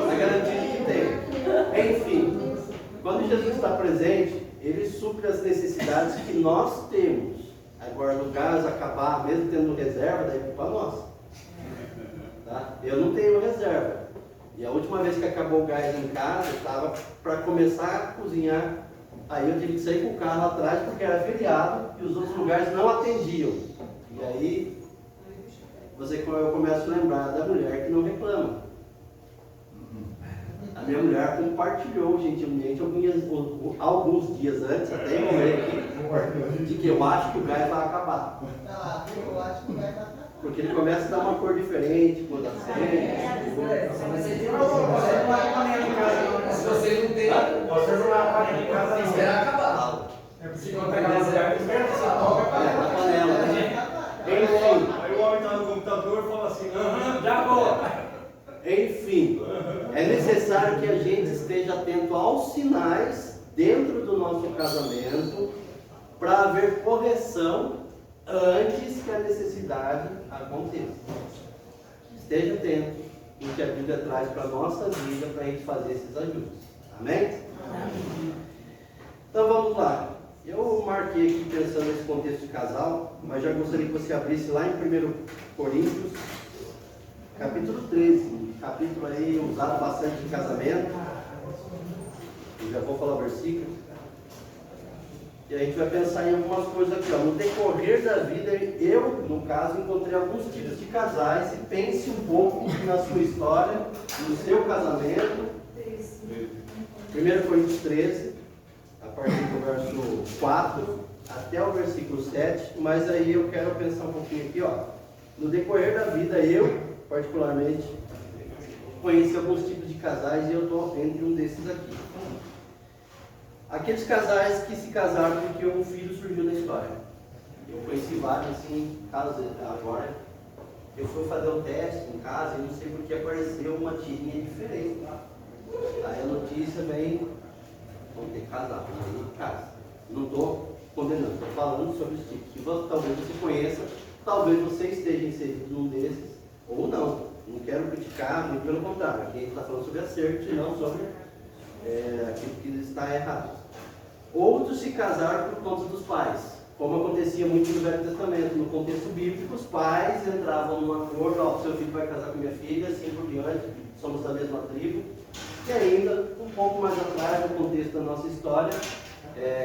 É garantido que tem. Enfim, quando Jesus está presente, Ele supre as necessidades que nós temos. Agora, no gás acabar, mesmo tendo reserva, daí é culpa nossa. Tá? Eu não tenho reserva. E a última vez que acabou o gás em casa, eu estava para começar a cozinhar. Aí eu tive que sair com o carro atrás porque era feriado e os outros lugares não atendiam. E aí eu começo a lembrar da mulher que não reclama. A minha mulher compartilhou gentilmente alguns dias antes, até eu ver aqui, de que eu acho que o gás vai acabar. Eu acho que vai estar. Porque ele começa a dar uma cor diferente quando acende. Se você não tem, Você jogar a panela em casa, não. espera acabar. É preciso pegar as lugares, espera que você toca. Na panela, né? Enfim. Aí o homem está no computador e fala assim, já vou. Enfim, é necessário que a gente esteja atento aos sinais dentro do nosso casamento para haver correção antes que a necessidade aconteça. Esteja atento no que a Bíblia traz para a nossa vida para a gente fazer esses ajustes. Amém? Então vamos lá. Eu marquei aqui pensando nesse contexto de casal, mas já gostaria que você abrisse lá em 1 Coríntios, capítulo 13. Capítulo aí usado bastante em casamento. Eu já vou falar o versículo. E a gente vai pensar em algumas coisas aqui, ó. No decorrer da vida, eu, no caso, encontrei alguns tipos de casais e pense um pouco na sua história, no seu casamento. 1 Coríntios 13, a partir do verso 4 até o versículo 7, mas aí eu quero pensar um pouquinho aqui, ó. No decorrer da vida, eu, particularmente, conheci alguns tipos de casais e eu estou entre um desses aqui. Aqueles casais que se casaram porque um filho surgiu na história. Eu conheci vários assim, casos agora. Eu fui fazer o teste em casa e não sei porque apareceu uma tirinha diferente lá. Aí a notícia vem, vão ter que casar, aí casa. Não estou condenando, estou falando sobre os tipos que talvez você conheça, talvez você esteja inserido num desses, ou não. Não quero criticar, muito pelo contrário. Aqui a gente está falando sobre acertos e não sobre aquilo que está errado. Outros se casaram por conta dos pais, como acontecia muito no Velho Testamento. No contexto bíblico, os pais entravam num acordo: ó, seu filho vai casar com minha filha, assim por diante, somos da mesma tribo. E ainda, um pouco mais atrás, no contexto da nossa história,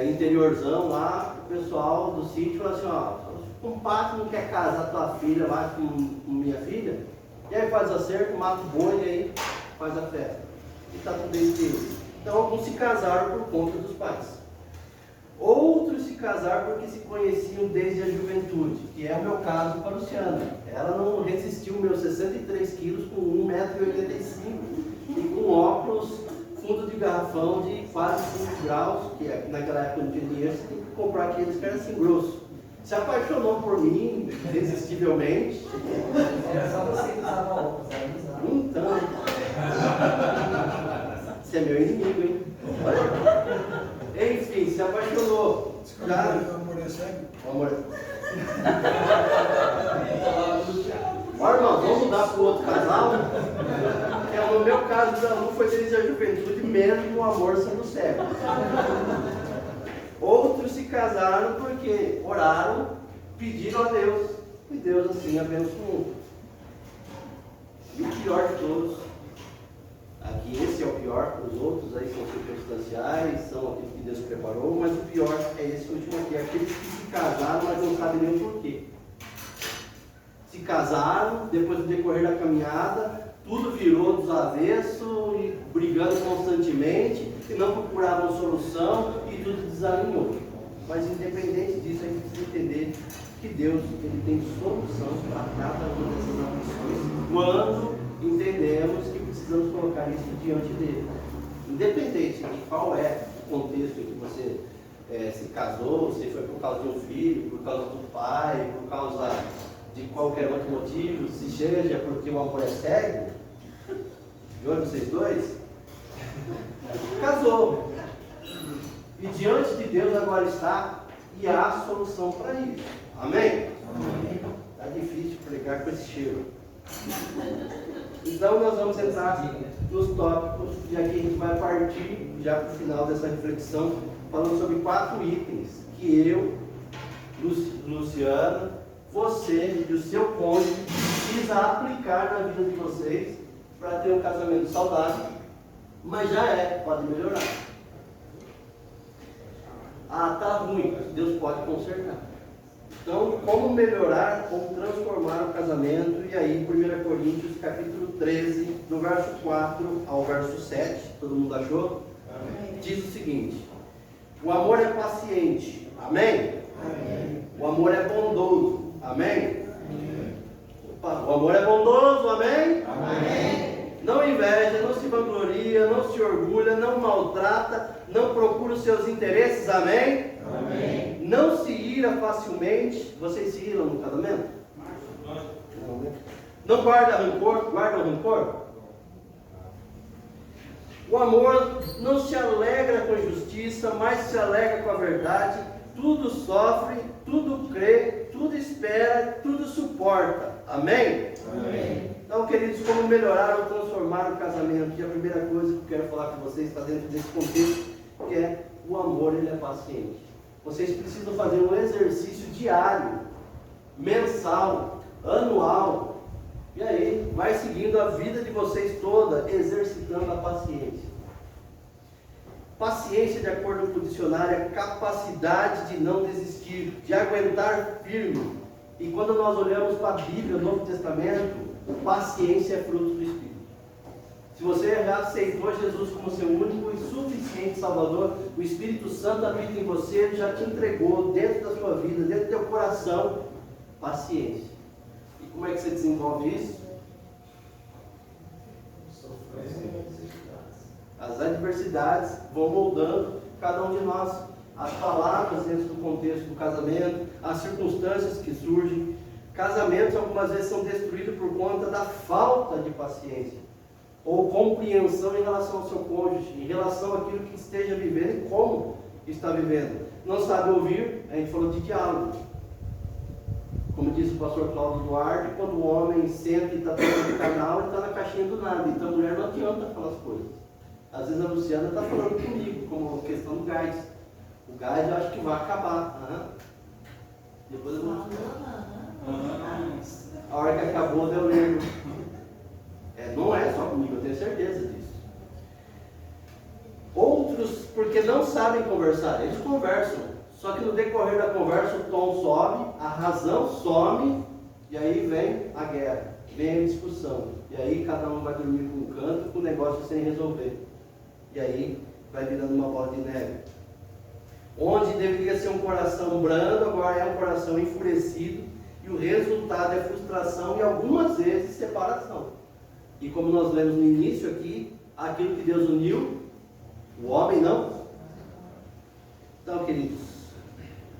interiorzão lá, o pessoal do sítio falou assim: ó, o compadre não quer casar tua filha lá com minha filha, e aí faz acerto, mata o boi e aí faz a festa. E está tudo bem feito. Então alguns se casaram por conta dos pais. Outros se casaram porque se conheciam desde a juventude, que é o meu caso com a Luciana. Ela não resistiu meus 63 quilos com 1,85 m e com óculos fundo de garrafão de quase 5 graus, que naquela época não tinha dinheiro, você tem que comprar aqueles que eram assim grosso. Se apaixonou por mim, irresistivelmente. Era só você que usava óculos, aí usava. Então, você é meu inimigo, hein? Enfim, se apaixonou. Já... O amor é cego? O amor. Ó, irmão, vamos mudar para o outro casal? No meu caso, da Lu foi desde a juventude, mesmo o amor sendo cego. Outros se casaram porque oraram, pediram a Deus, e Deus assim abençoou. E o pior de todos, aqui esse é o pior, os outros aí são circunstanciais, são aquilo que Deus preparou, mas o pior é esse último aqui, aqueles que se casaram, mas não sabem nem o porquê. Se casaram, depois do decorrer da caminhada, tudo virou dos avessos, e brigando constantemente, e não procuravam solução, e tudo desalinhou. Mas independente disso, a gente precisa entender que Deus ele tem solução para cada uma dessas aflições, quando entendemos que precisamos colocar isso diante dele. Independente de qual é o contexto em que você se casou, se foi por causa de um filho, por causa do pai, por causa de qualquer outro motivo, se seja porque o amor é cego, de onde vocês dois, casou. E diante de Deus agora está, e há solução para isso. Amém? Está difícil pregar com esse cheiro. Então nós vamos entrar nos tópicos, e aqui a gente vai partir já para o final dessa reflexão, falando sobre 4 itens que eu, Luciana, você e o seu cônjuge precisa aplicar na vida de vocês para ter um casamento saudável, mas já pode melhorar. Tá ruim, Deus pode consertar. Então, como melhorar, como transformar o casamento? E aí, 1 Coríntios, capítulo 13, do verso 4 ao verso 7, todo mundo achou? Amém. Diz o seguinte: o amor é paciente, amém? Amém. O amor é bondoso, amém? Amém. Opa, o amor é bondoso, amém? Amém. Não inveja, não se vangloria, não se orgulha, não maltrata, não procura os seus interesses, amém? Amém. Não se ira facilmente. Vocês se iram no casamento? Não, né? Não guarda rancor, guarda o rancor? O amor não se alegra com a injustiça, mas se alegra com a verdade. Tudo sofre, tudo crê, tudo espera, tudo suporta. Amém? Amém. Então, queridos, como melhorar ou transformar o casamento? E a primeira coisa que eu quero falar com vocês está dentro desse contexto, que é o amor, ele é paciente. Vocês precisam fazer um exercício diário, mensal, anual, e aí vai seguindo a vida de vocês toda, exercitando a paciência. Paciência, de acordo com o dicionário, é capacidade de não desistir, de aguentar firme. E quando nós olhamos para a Bíblia, o Novo Testamento, paciência é fruto do Espírito. Se você já aceitou Jesus como seu único e suficiente Salvador, o Espírito Santo habita em você, ele já te entregou dentro da sua vida, dentro do teu coração, paciência. E como é que você desenvolve isso? As adversidades vão moldando cada um de nós, as palavras dentro do contexto do casamento, as circunstâncias que surgem. Casamentos algumas vezes são destruídos por conta da falta de paciência. ou compreensão em relação ao seu cônjuge, em relação àquilo que esteja vivendo e como está vivendo. Não sabe ouvir, a gente falou de diálogo. Como disse o pastor Cláudio Duarte, quando o homem senta e está dentro do canal, ele está na caixinha do nada. Então a mulher não adianta falar as coisas. Às vezes a Luciana está falando comigo, como questão do gás. O gás eu acho que vai acabar. Depois eu vou. A hora que acabou, eu lembro. Não é só comigo, eu tenho certeza disso. Outros, porque não sabem conversar, eles conversam. Só que no decorrer da conversa o tom sobe, a razão some, e aí vem a guerra, vem a discussão. E aí cada um vai dormir com um canto, com o negócio sem resolver. E aí vai virando uma bola de neve. Onde deveria ser um coração brando, agora é um coração enfurecido, e o resultado é frustração e algumas vezes separação. E como nós lemos no início aqui, aquilo que Deus uniu, o homem não. Então, queridos,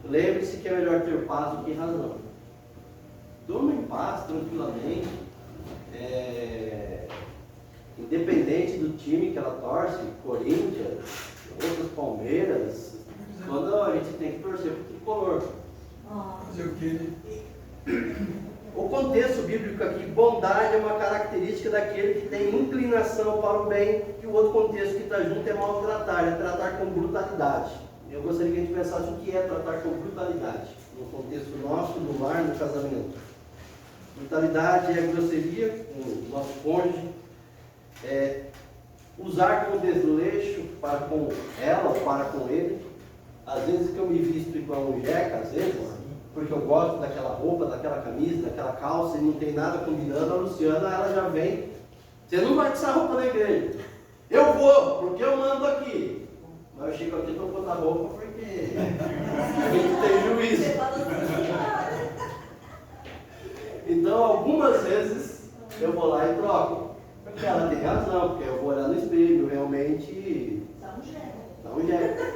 lembre-se que é melhor ter paz do que razão. Durma em paz, tranquilamente, independente do time que ela torce, Corinthians, outras Palmeiras, quando a gente tem que torcer para o tricolor. Fazer o quê? O contexto bíblico aqui, bondade é uma característica daquele que tem inclinação para o bem, e o outro contexto que está junto é maltratar, é tratar com brutalidade. Eu gostaria que a gente pensasse o que é tratar com brutalidade, no contexto nosso, no lar, no casamento. Brutalidade é grosseria com o nosso cônjuge, usar com desleixo para com ela ou para com ele. Às vezes que eu me visto igual um jeca, às vezes, porque eu gosto daquela roupa, daquela camisa, daquela calça e não tem nada combinando, a Luciana ela já vem, você não vai com essa roupa na igreja. Eu vou, porque eu mando aqui. Mas eu chego aqui e estou com outra roupa porque a gente tem juízo. Então algumas vezes eu vou lá e troco. Porque ela tem razão, porque eu vou olhar no espelho, realmente dá um jeito.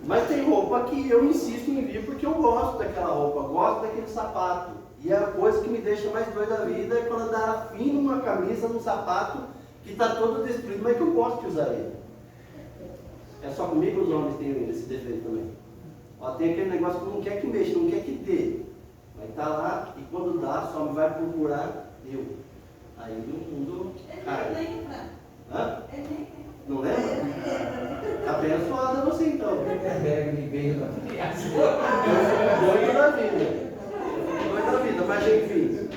Mas tem roupa que eu insisto em vir porque eu gosto daquela roupa, gosto daquele sapato. E a coisa que me deixa mais doida da vida é quando dá fim numa camisa, num sapato que está todo destruído, mas que eu gosto de usar ele. É só comigo os homens têm esse defeito também. Tem aquele negócio que não quer que mexa, não quer que dê. Vai estar lá e quando dá, só vai procurar eu. Aí o mundo cai. Hã? Não lembra? Tá abençoada você então. Doido da vida. Doido da vida, mas enfim.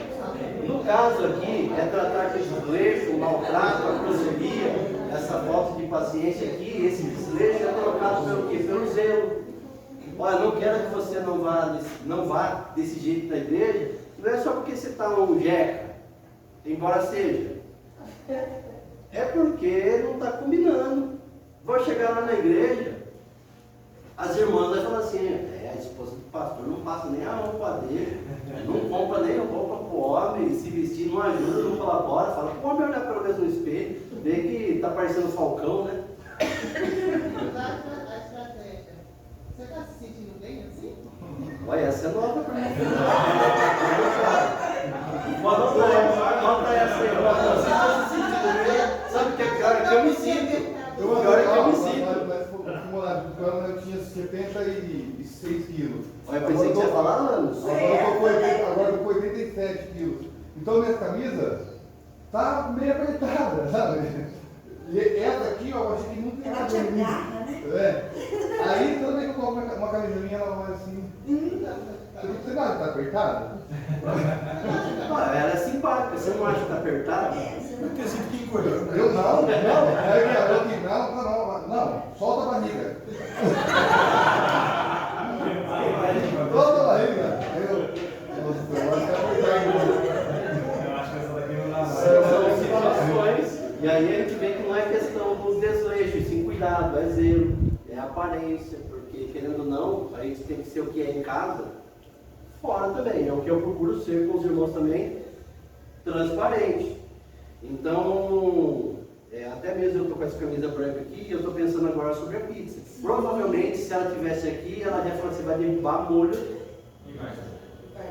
No caso aqui, é tratar com desleixo, o maltrato, a grosseria, essa falta de paciência aqui, esse desleixo é trocado pelo quê? Pelo zelo. Olha, não quero que você não vá desse jeito na igreja, não é só porque você está um jeca, embora seja. É porque não está combinando. Vou chegar lá na igreja, as irmãs vão falar assim, a esposa do pastor não passa nem a roupa dele, não compra nem a roupa para o homem, se vestir não ajuda, não colabora, fala, o homem olhar pelo menos no espelho, vê que está parecendo um falcão, né? A estratégia. Você está se sentindo bem assim? Olha, essa é nova para mim. Bota essa aí, você está se sentindo bem? Sabe o que é pior? É que eu me sinto. O pior é que eu me sinto. Quando eu tinha 76 quilos. Olha, eu pensei que você ia falar anos. Agora eu tô com 87 quilos. Então minha camisa tá meio apertada, sabe? E essa aqui, ó, eu achei que nunca ia ter muito. Aí toda vez que eu coloco uma camisinha, ela vai assim. Você não acha que tá apertada? Ela é simpática, você não acha que tá apertada? Porque você fica encolhendo. Eu não, solta a barriga. Solta a barriga. Eu acho que tá apertada. Eu acho que essa daqui não dá mais. São situações, e aí a gente vê que não é questão dos desleixos, sim, cuidado, é zelo, é aparência, porque querendo ou não, a gente tem que ser o que é em casa, fora também, é o que eu procuro ser com os irmãos também, transparente. Então, até mesmo eu estou com essa camisa branca aqui e eu estou pensando agora sobre a pizza. Provavelmente, se ela estivesse aqui, ela já falou, você vai derrubar molho.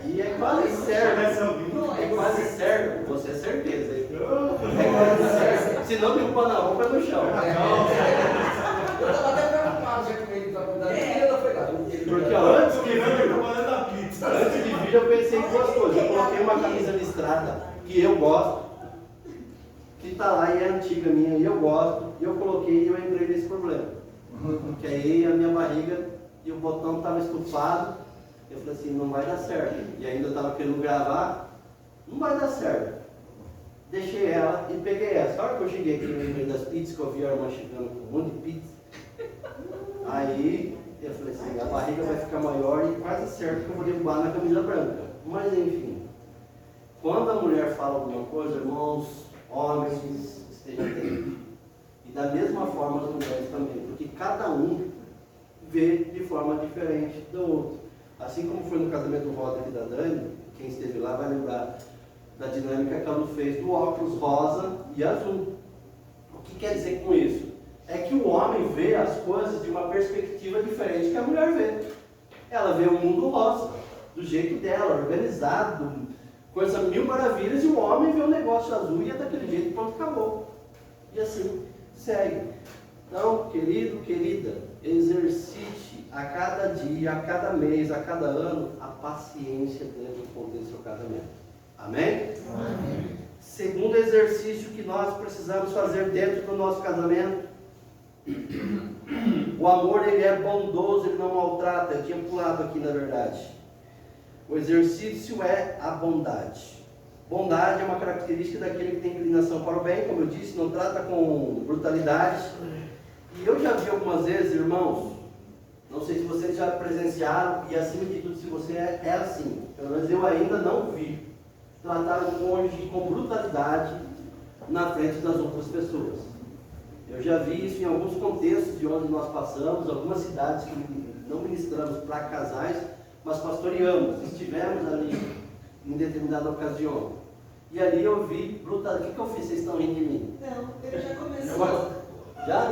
E é quase certo. É quase certo, você é certeza. Se não derrubar na roupa, é no chão. Eu estava até preocupado já com ele para mudar de vida, ela foi lá. Porque ó, antes de vir, eu pensei em duas coisas. Eu coloquei uma camisa listrada, que eu gosto, que está lá e é antiga minha, e eu gosto, e eu coloquei e eu entrei nesse problema. Porque aí a minha barriga e o botão estava estufado, eu falei assim, não vai dar certo. E ainda eu estava querendo gravar, não vai dar certo. Deixei ela e peguei essa. A hora que eu cheguei aqui no meio das pizzas, que eu vi a irmã chegando com um monte de pizza, aí eu falei assim, a barriga vai ficar maior e quase certo que eu vou derrubar na camisa branca. Mas enfim, quando a mulher fala alguma coisa, irmãos, homens, estejam atentos. E da mesma forma as mulheres também, porque cada um vê de forma diferente do outro. Assim como foi no casamento do Rosa e da Dani, quem esteve lá vai lembrar da dinâmica que a Lu fez do óculos rosa e azul. O que quer dizer com isso? É que o homem vê as coisas de uma perspectiva diferente que a mulher vê. Ela vê o mundo rosa, do jeito dela, organizado, coisa mil maravilhas, e o homem vê o negócio azul e é daquele jeito, pronto, acabou. E assim segue. Então, querido, querida, exercite a cada dia, a cada mês, a cada ano, a paciência dentro do contexto do seu casamento. Amém? Amém. Segundo exercício que nós precisamos fazer dentro do nosso casamento, o amor, ele é bondoso, ele não maltrata. Eu tinha pulado aqui, na verdade. O exercício é a bondade. Bondade é uma característica daquele que tem inclinação para o bem, como eu disse, não trata com brutalidade. E eu já vi algumas vezes, irmãos, não sei se vocês já presenciaram, e acima de tudo, se você é assim, pelo menos eu ainda não vi, tratar o cônjuge com brutalidade na frente das outras pessoas. Eu já vi isso em alguns contextos de onde nós passamos, algumas cidades que não ministramos para casais, mas pastoreamos, estivemos ali em determinada ocasião. E ali eu vi brutalidade. O que eu fiz? Vocês estão rindo de mim? Não, ele já começou. Já?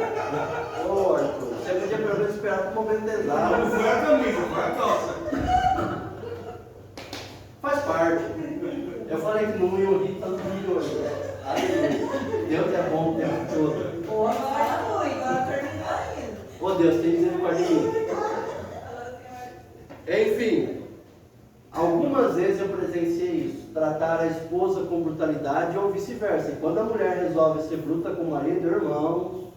Ô, Arthur, você podia pelo menos esperar para o momento exato. Não foi a camisa, foi a calça. Faz parte. Eu falei que não ia rir, tanto rir hoje. Aleluia. Deus é bom o tempo todo. Pô, agora foi, agora terminou ainda. Ô Deus, tem misericórdia de mim. Enfim, algumas vezes eu presenciei isso. Tratar a esposa com brutalidade ou vice-versa. E quando a mulher resolve ser bruta com o marido, irmãos,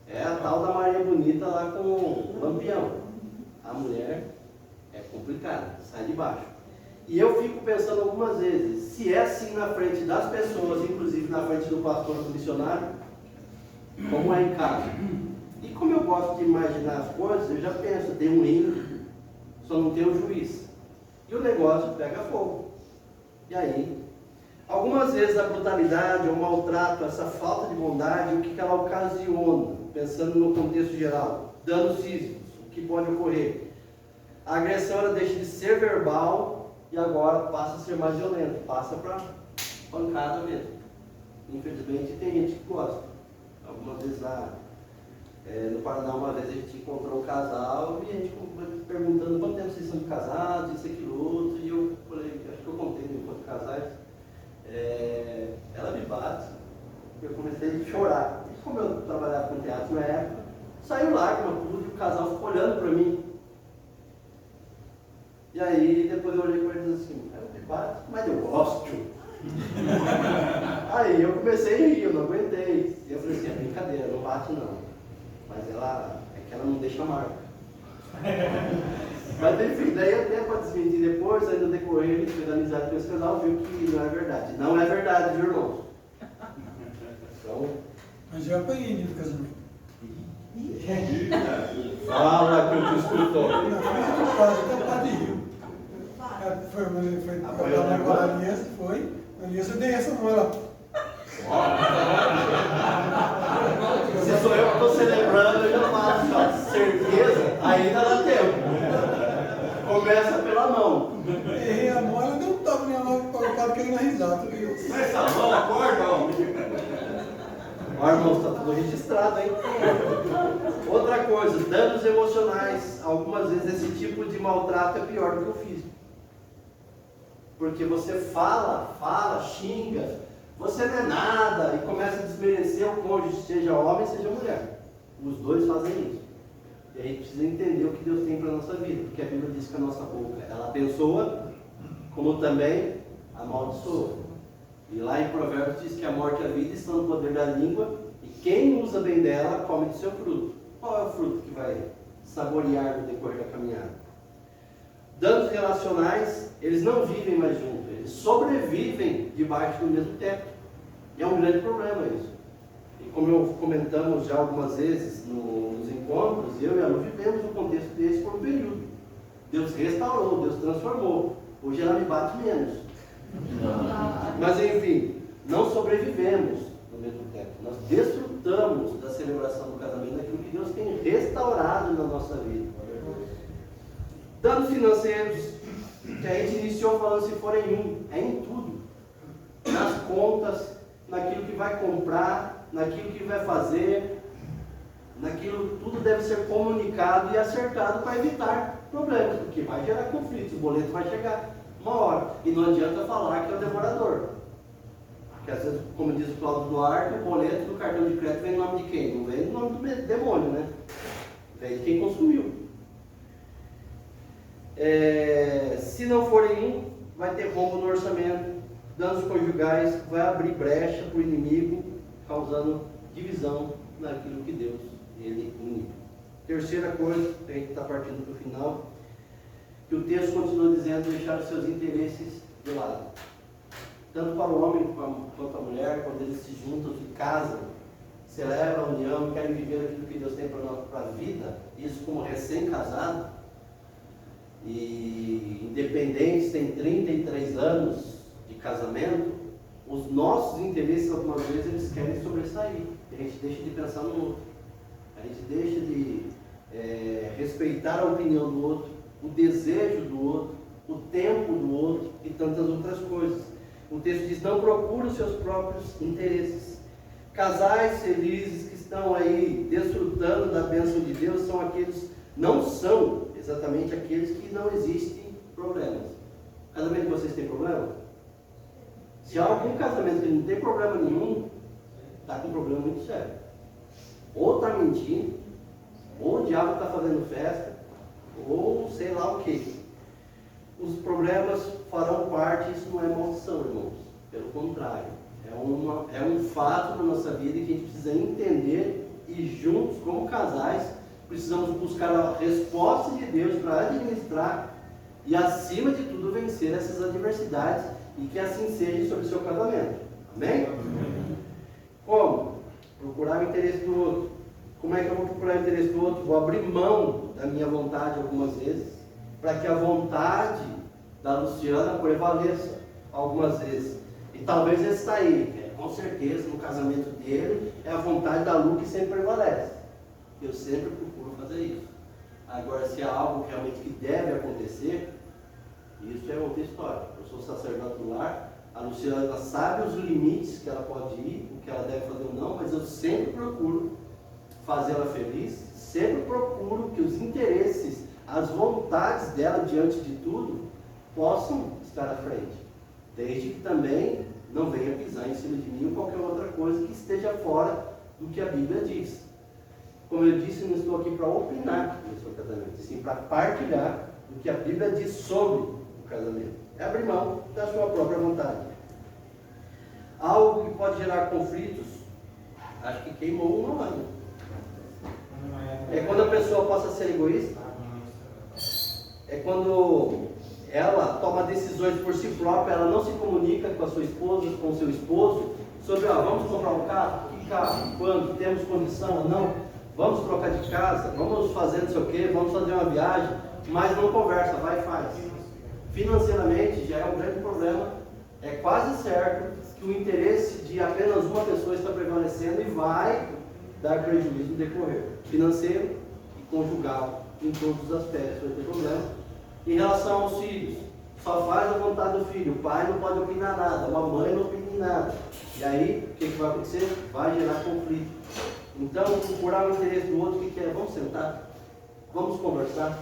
é a tal da Maria Bonita lá com o Lampião. A mulher é complicada, sai de baixo. E eu fico pensando algumas vezes, se é assim na frente das pessoas, inclusive na frente do pastor ou do missionário, como é em casa. E como eu gosto de imaginar as coisas, eu já penso, tem um índio, só não tem o juiz. E o negócio pega fogo. E aí, algumas vezes a brutalidade, o maltrato, essa falta de bondade, o que ela ocasiona, pensando no contexto geral, danos físicos, o que pode ocorrer. A agressão ela deixa de ser verbal e agora passa a ser mais violenta, passa para pancada mesmo. Infelizmente tem gente que gosta. Algumas vezes lá no Paraná, uma vez a gente encontrou um casal e a gente perguntando quanto tempo vocês são casados, isso, aquilo, outro, e eu falei, acho que eu contei no encontro de casais, ela me bate, eu comecei a chorar. E como eu trabalhava com teatro na época, saiu lágrima, tudo, e o casal ficou olhando para mim. E aí depois eu olhei para ele e disse assim, ela me bate, mas eu gosto. Aí eu comecei a rir, eu não aguentei. E eu falei assim, é brincadeira, não bate não. Mas ela, é que ela não deixa marca. Mas enfim, daí até para desmentir depois, aí no decorrer da amizade com esse casal, viu que não é verdade. Não é verdade, viu, irmãos? Então... Mas eu apanhei no casamento. Fala que eu te escutou. Na frente do padre, até o padre riu. Foi com a Aliança, foi. A Aliança eu dei essa mão lá. Se sou eu que estou celebrando, eu já faço, ó, certeza, ainda dá tempo. Começa pela mão. Errei a mão, ela deu um toque na mão, o padre querendo risar. Mas a mão, acorda, homem. Ó, irmãos, está tudo registrado, hein? Outra coisa, danos emocionais. Algumas vezes esse tipo de maltrato é pior do que o físico. Porque você fala, xinga, você não é nada, e começa a desmerecer o cônjuge, seja homem, seja mulher. Os dois fazem isso. E a gente precisa entender o que Deus tem para a nossa vida, porque a Bíblia diz que a nossa boca, ela abençoa, como também amaldiçoa. E lá em Provérbios diz que a morte e a vida estão no poder da língua, e quem usa bem dela come do seu fruto. Qual é o fruto que vai saborear no decorrer da caminhada? Danos relacionais, eles não vivem mais juntos, eles sobrevivem debaixo do mesmo teto. E é um grande problema isso. E como comentamos já algumas vezes nos encontros, eu e a Lu vivemos um contexto desse por um período. Deus restaurou, Deus transformou. Hoje ela me bate menos. Mas enfim, não sobrevivemos no mesmo teto. Nós desfrutamos da celebração do casamento, daquilo que Deus tem restaurado na nossa vida. Danos financeiros, que a gente iniciou falando se for em um, é em tudo. Nas contas, naquilo que vai comprar, naquilo que vai fazer, naquilo, tudo deve ser comunicado e acertado para evitar problemas, porque vai gerar conflitos, o boleto vai chegar uma hora. E não adianta falar que é o devorador. Porque às vezes, como diz o Cláudio Duarte, o boleto do cartão de crédito vem em nome de quem? Não vem em nome do demônio, né? Vem de quem consumiu. Se não for em um, vai ter rombo no orçamento, danos conjugais, vai abrir brecha para o inimigo, causando divisão naquilo que Deus ele uniu. Terceira coisa, a gente está partindo para o final, que o texto continua dizendo deixar os seus interesses de lado. Tanto para o homem quanto a mulher, quando eles se juntam, se casam, celebram a união, querem viver aquilo que Deus tem para a vida, isso como recém-casado, e independentes, tem 33 anos de casamento, os nossos interesses algumas vezes eles querem sobressair. A gente deixa de pensar no outro, a gente deixa de respeitar a opinião do outro, o desejo do outro, o tempo do outro e tantas outras coisas. O texto diz: não procure os seus próprios interesses. Casais felizes que estão aí desfrutando da bênção de Deus não são exatamente aqueles que não existem problemas. O casamento de vocês tem problema? Se há algum casamento que não tem problema nenhum, está com um problema muito sério. Ou está mentindo, ou o diabo está fazendo festa, ou sei lá o que. Os problemas farão parte, isso não é maldição, irmãos. Pelo contrário, é um fato da nossa vida que a gente precisa entender e juntos, como casais, precisamos buscar a resposta de Deus para administrar e, acima de tudo, vencer essas adversidades e que assim seja sobre o seu casamento. Amém? Como? Procurar o interesse do outro. Como é que eu vou procurar o interesse do outro? Vou abrir mão da minha vontade algumas vezes, para que a vontade da Luciana prevaleça algumas vezes. E talvez esse está aí, com certeza, no casamento dele, é a vontade da Lu que sempre prevalece. Eu sempre procuro fazer isso. Agora, se há algo realmente que deve acontecer, isso é outra história. Eu sou sacerdote do lar, a Luciana sabe os limites que ela pode ir, o que ela deve fazer ou não, mas eu sempre procuro fazê-la feliz, sempre procuro que os interesses, as vontades dela diante de tudo, possam estar à frente, desde que também não venha pisar em cima de mim ou qualquer outra coisa que esteja fora do que a Bíblia diz. Como eu disse, não estou aqui para opinar no seu casamento, e sim para partilhar o que a Bíblia diz sobre o casamento. É abrir mão da sua própria vontade. Algo que pode gerar conflitos, acho que queimou uma mãe. É quando a pessoa passa a ser egoísta. É quando ela toma decisões por si própria, ela não se comunica com a sua esposa, com o seu esposo, sobre, vamos comprar um carro? Que carro? Quando? Temos condição ou não? Vamos trocar de casa? Vamos fazer não sei o quê? Vamos fazer uma viagem? Mas não conversa, vai e faz. Financeiramente já é um grande problema. É quase certo que o interesse de apenas uma pessoa está prevalecendo e vai dar prejuízo no decorrer financeiro e conjugal, em todos os aspectos vai ter problema. Em relação aos filhos, só faz a vontade do filho, o pai não pode opinar nada, a mãe não opina em nada. E aí, o que vai acontecer? Vai gerar conflito. Então, procurar o interesse do outro, o que é? Vamos sentar, vamos conversar,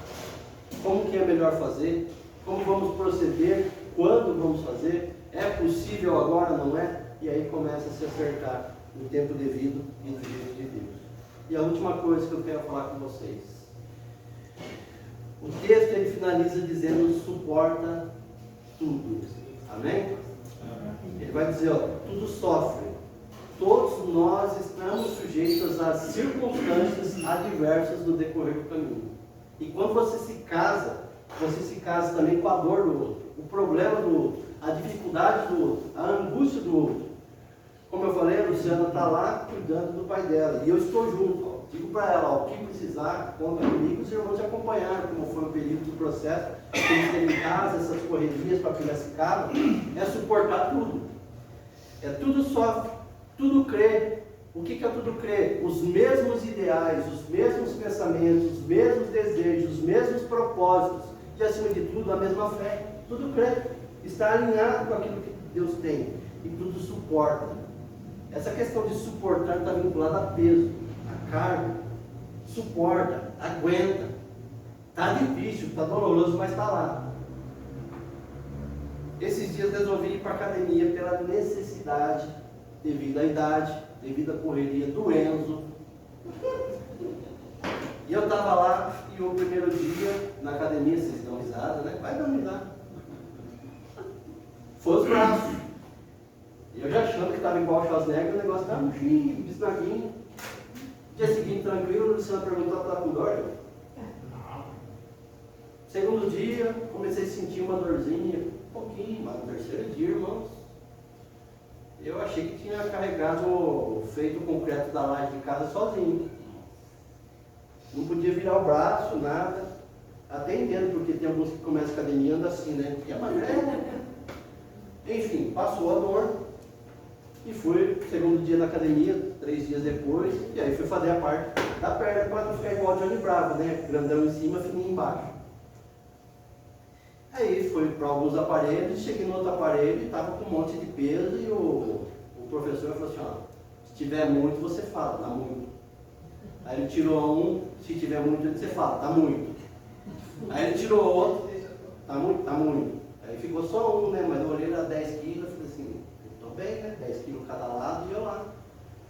como que é melhor fazer, como vamos proceder, quando vamos fazer, é possível agora, não é? e aí começa a se acertar no tempo devido e no jeito de Deus. E a última coisa que eu quero falar com vocês. O texto ele finaliza dizendo: suporta tudo. Amém? Ele vai dizer, ó, tudo sofre. Todos nós estamos sujeitos às circunstâncias adversas do decorrer do caminho. E quando você se casa também com a dor do outro, o problema do outro, a dificuldade do outro, a angústia do outro. Como eu falei, a Luciana está lá cuidando do pai dela. E eu estou junto. Ó. Digo para ela, ó, o que precisar, conta comigo. Os irmãos te acompanharam, como foi o período do processo. Eles terem em casa, essas correrias para pegar esse carro. É suportar tudo. É tudo sofre, tudo crê. O que é tudo crer? Os mesmos ideais, os mesmos pensamentos, os mesmos desejos, os mesmos propósitos. E acima de tudo, a mesma fé. Tudo crê. Está alinhado com aquilo que Deus tem. E tudo suporta. Essa questão de suportar está vinculada a peso, a carga. Suporta, aguenta. Está difícil, está doloroso, mas está lá. Esses dias resolvi ir para a academia pela necessidade, devido à idade, devido à correria do Enzo. E eu estava lá e o primeiro dia na academia, vocês dão risada, né? Vai dar risada. Foi os braços. E eu já achando que estava igual o Schwarzenegger, o negócio estava murchinho, bisnaguinho. Dia seguinte, tranquilo, o Luciano perguntou: está com dor? Segundo dia, comecei a sentir uma dorzinha, um pouquinho, mas no terceiro dia, irmãos, eu achei que tinha carregado, feito o concreto da laje de casa sozinho. Não podia virar o braço, nada. Até entendo, porque tem alguns que começam a academia e andam assim, né? E a magrela. Enfim, passou a dor. E fui, segundo dia na academia, 3 dias depois, e aí fui fazer a parte da perna para não ficar igual o Johnny Bravo, né? Grandão em cima, fininho embaixo. Aí fui para alguns aparelhos, cheguei no outro aparelho e estava com um monte de peso e o professor falou assim, ó, se tiver muito você fala, tá muito. Aí ele tirou um, se tiver muito você fala, tá muito. Aí ele tirou outro, tá muito, tá muito. Aí ficou só um, né? Mas eu olhei, era 10 quilos, eu falei assim, tô bem, né? 10 quilos cada lado e eu lá.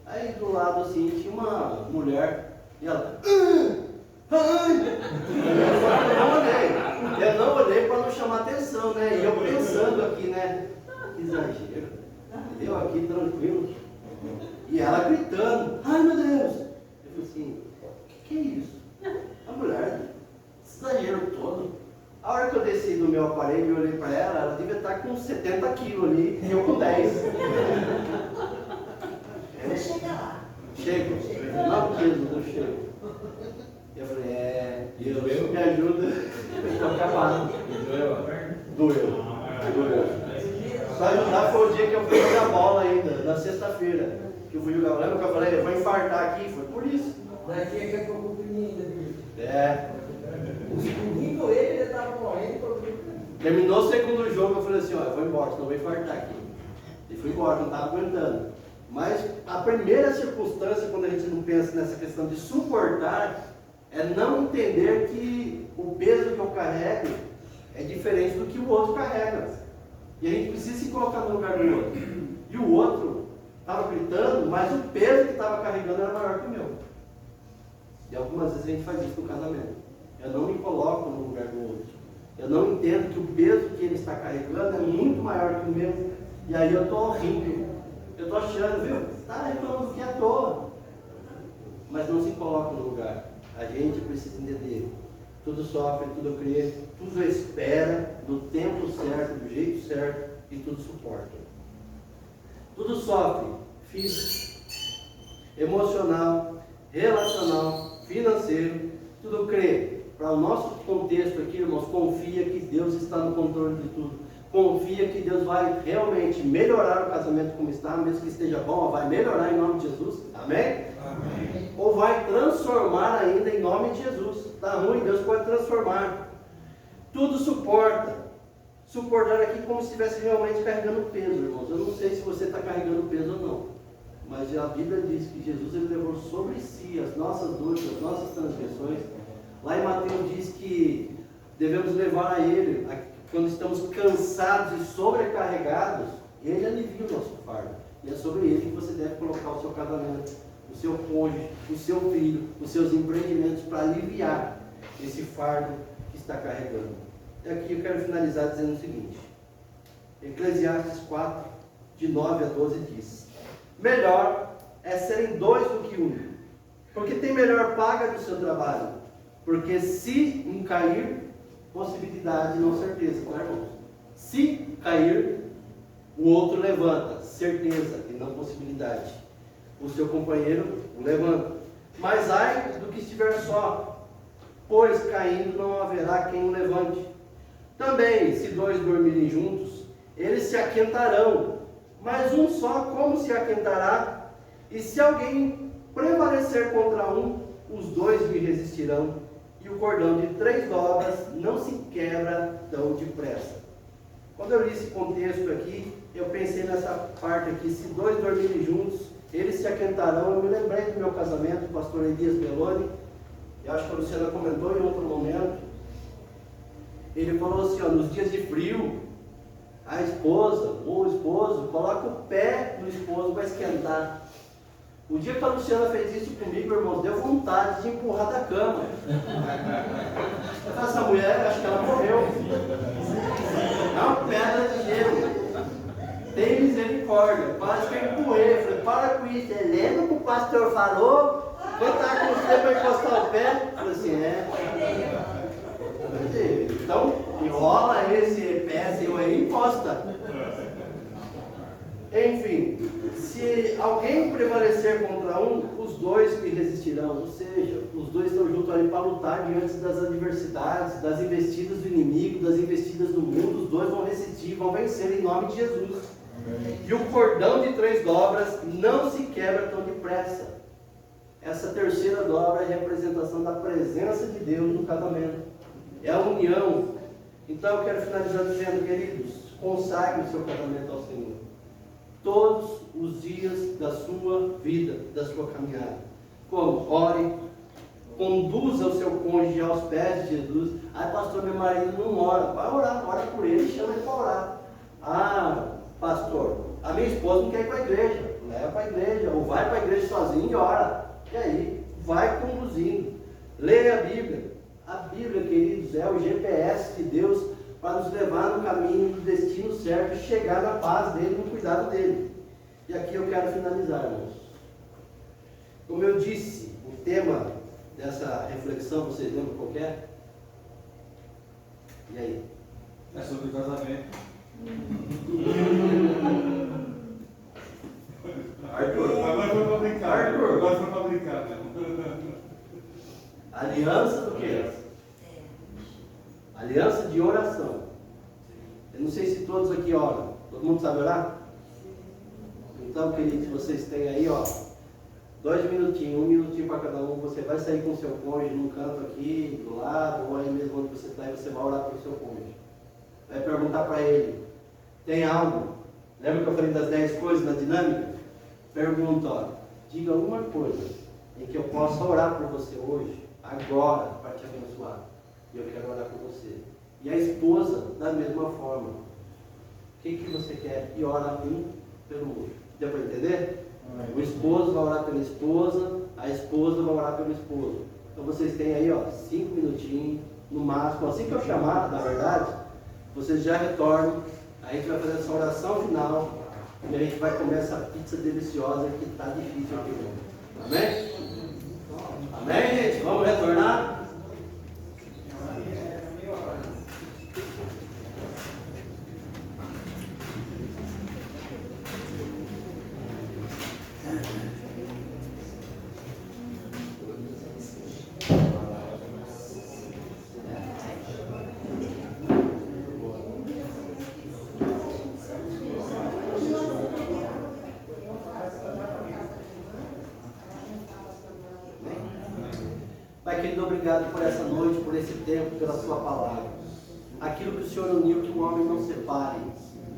Aí do lado assim tinha uma mulher e ela. Eu não olhei para não chamar atenção, né? E eu pensando aqui, né? Que exagero. Eu aqui tranquilo. E ela gritando, ai meu Deus! Eu falei assim, o que é isso? A mulher, esse exagero todo. A hora que eu desci do meu aparelho e olhei para ela, ela devia estar com 70 quilos ali, e eu com 10. Você chega lá. Chego, 9 quilos eu chego. Eu falei, Deus me ajuda, eu estou acabado. Doeu. Só ajudar foi o dia que eu fui jogar bola ainda, na sexta-feira. Que eu fui jogar bola, lembra que eu falei, eu vou infartar aqui? Foi por isso. Daqui é que eu tô ainda, viu? É. Segundo ele estava morrendo. Terminou o segundo jogo, eu falei assim, ó, eu vou embora, senão eu vou infartar aqui. E fui embora, não estava aguentando. Mas a primeira circunstância, quando a gente não pensa nessa questão de suportar, é não entender que o peso que eu carrego é diferente do que o outro carrega. E a gente precisa se colocar no lugar do outro. E o outro estava gritando, mas o peso que estava carregando era maior que o meu. E algumas vezes a gente faz isso no casamento. Eu não me coloco no lugar do outro. Eu não entendo que o peso que ele está carregando é muito maior que o meu. E aí eu estou rindo. Eu estou achando, viu? Está reclamando que é à toa. Mas não se coloca no lugar. A gente precisa entender. Tudo sofre, tudo crê, tudo espera, do tempo certo, do jeito certo, e tudo suporta. Tudo sofre, físico, emocional, relacional, financeiro, tudo crê. Para o nosso contexto aqui, irmãos, confia que Deus está no controle de tudo. Confia que Deus vai realmente melhorar o casamento como está, mesmo que esteja bom, vai melhorar em nome de Jesus. Amém? Amém. Ou vai transformar ainda em nome de Jesus. Está ruim, Deus pode transformar. Tudo suporta. Suportar aqui como se estivesse realmente carregando peso, irmãos. Eu não sei se você está carregando peso ou não. Mas a Bíblia diz que Jesus ele levou sobre si as nossas dores, as nossas transgressões. Lá em Mateus diz que devemos levar a Ele, quando estamos cansados e sobrecarregados, Ele alivia o nosso fardo. E é sobre ele que você deve colocar o seu casamento, o seu cônjuge, o seu filho, os seus empreendimentos para aliviar esse fardo que está carregando. E aqui eu quero finalizar dizendo o seguinte. Eclesiastes 4, de 9 a 12 diz: melhor é serem dois do que um, porque tem melhor paga do seu trabalho. Porque se um cair, possibilidade, não certeza, tá, irmãos? Se cair, o outro levanta, certeza e não possibilidade. O seu companheiro o levanta. Mas ai do que estiver só, pois caindo não haverá quem o levante. Também, se dois dormirem juntos, eles se aquentarão, mas um só como se aquentará? E se alguém prevalecer contra um, os dois lhe resistirão, e o cordão de 3 dobras não se quebra tão depressa. Quando eu li esse contexto aqui, eu pensei nessa parte aqui: se dois dormirem juntos, eles se aquentarão. Eu me lembrei do meu casamento, o pastor Elias Belloni, eu acho que a Luciana comentou em outro momento. Ele falou assim, ó, nos dias de frio, a esposa ou o esposo coloca o pé no esposo para esquentar. O dia que a Luciana fez isso comigo, irmãos, deu vontade de empurrar da cama. Essa mulher, acho que ela morreu. É uma pedra de gelo. Tem misericórdia. Quase que eu empurrei. Eu falei, para com isso. Você lembra que o pastor falou? Quando estava com você para encostar o pé? Eu falei assim, então, enrola esse pé seu aí e encosta. Enfim, se alguém prevalecer contra um, os dois lhe resistirão. Ou seja, os dois estão juntos ali para lutar diante das adversidades, das investidas do inimigo, das investidas do mundo. Os dois vão resistir, vão vencer em nome de Jesus. E o cordão de 3 dobras não se quebra tão depressa. Essa terceira dobra é a representação da presença de Deus no casamento. É a união. Então eu quero finalizar dizendo, queridos, consagre o seu casamento ao Senhor. Todos os dias da sua vida, da sua caminhada. Como? Ore, conduza o seu cônjuge aos pés de Jesus. Ai, pastor, meu marido não ora. Vai orar, ora por ele, chama ele para orar. Ah, pastor, a minha esposa não quer ir para a igreja. Leva para a igreja, ou vai para a igreja sozinho e ora. E aí, vai conduzindo. Leia a Bíblia. A Bíblia, queridos, é o GPS de Deus para nos levar no caminho do destino certo e chegar na paz dele, no cuidado dele. E aqui eu quero finalizar, irmãos. Como eu disse, o tema dessa reflexão, vocês lembram qual que é? E aí? É sobre casamento. Arthur, agora foi para brincar. Arthur. Agora foi para brincar, né? Aliança do quê? Aliança de oração. Eu não sei se todos aqui oram. Todo mundo sabe orar? Então, queridos, vocês têm aí, ó, 2 minutinhos, 1 minutinho para cada um. Você vai sair com o seu cônjuge num canto aqui, do lado, ou aí mesmo onde você está, e você vai orar para o seu cônjuge. Vai perguntar para ele, tem algo? Lembra que eu falei das 10 coisas na dinâmica? Pergunta, ó, diga alguma coisa em que eu possa orar por você hoje, agora, para te abençoar. E eu quero orar por você. E a esposa, da mesma forma. O que você quer? E ora um pelo outro. Deu para entender? O esposo vai orar pela esposa, a esposa vai orar pelo esposo. Então vocês têm aí, ó, 5 minutinhos, no máximo. Assim que eu chamar, na verdade, vocês já retornam. A gente vai fazer essa oração final. E a gente vai comer essa pizza deliciosa que está difícil aqui. Amém? Amém, gente? Vamos retornar? Pai querido, obrigado por essa noite, por esse tempo, pela sua palavra. Aquilo que o Senhor uniu, que o homem não separe.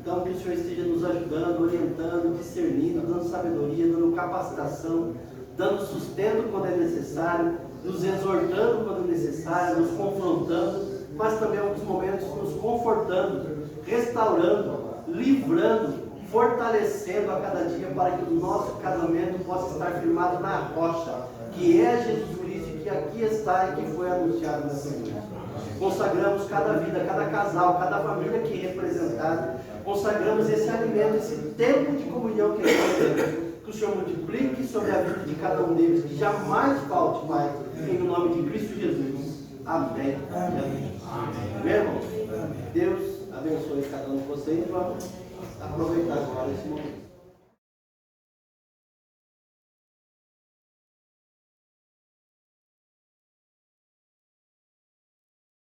Então que o Senhor esteja nos ajudando, orientando, discernindo, dando sabedoria, dando capacitação, dando sustento quando é necessário, nos exortando quando é necessário, nos confrontando, mas também em alguns momentos nos confortando, restaurando, livrando, fortalecendo a cada dia para que o nosso casamento possa estar firmado na rocha, que é Jesus Cristo, que aqui está e que foi anunciado nessa noite. Consagramos cada vida, cada casal, cada família aqui representada. Consagramos esse alimento, esse tempo de comunhão que é que o Senhor multiplique sobre a vida de cada um deles, que jamais falte, Pai, em nome de Cristo Jesus. Amém. Amém. Amém, irmãos? Deus abençoe cada um de vocês. Vamos aproveitar agora esse momento.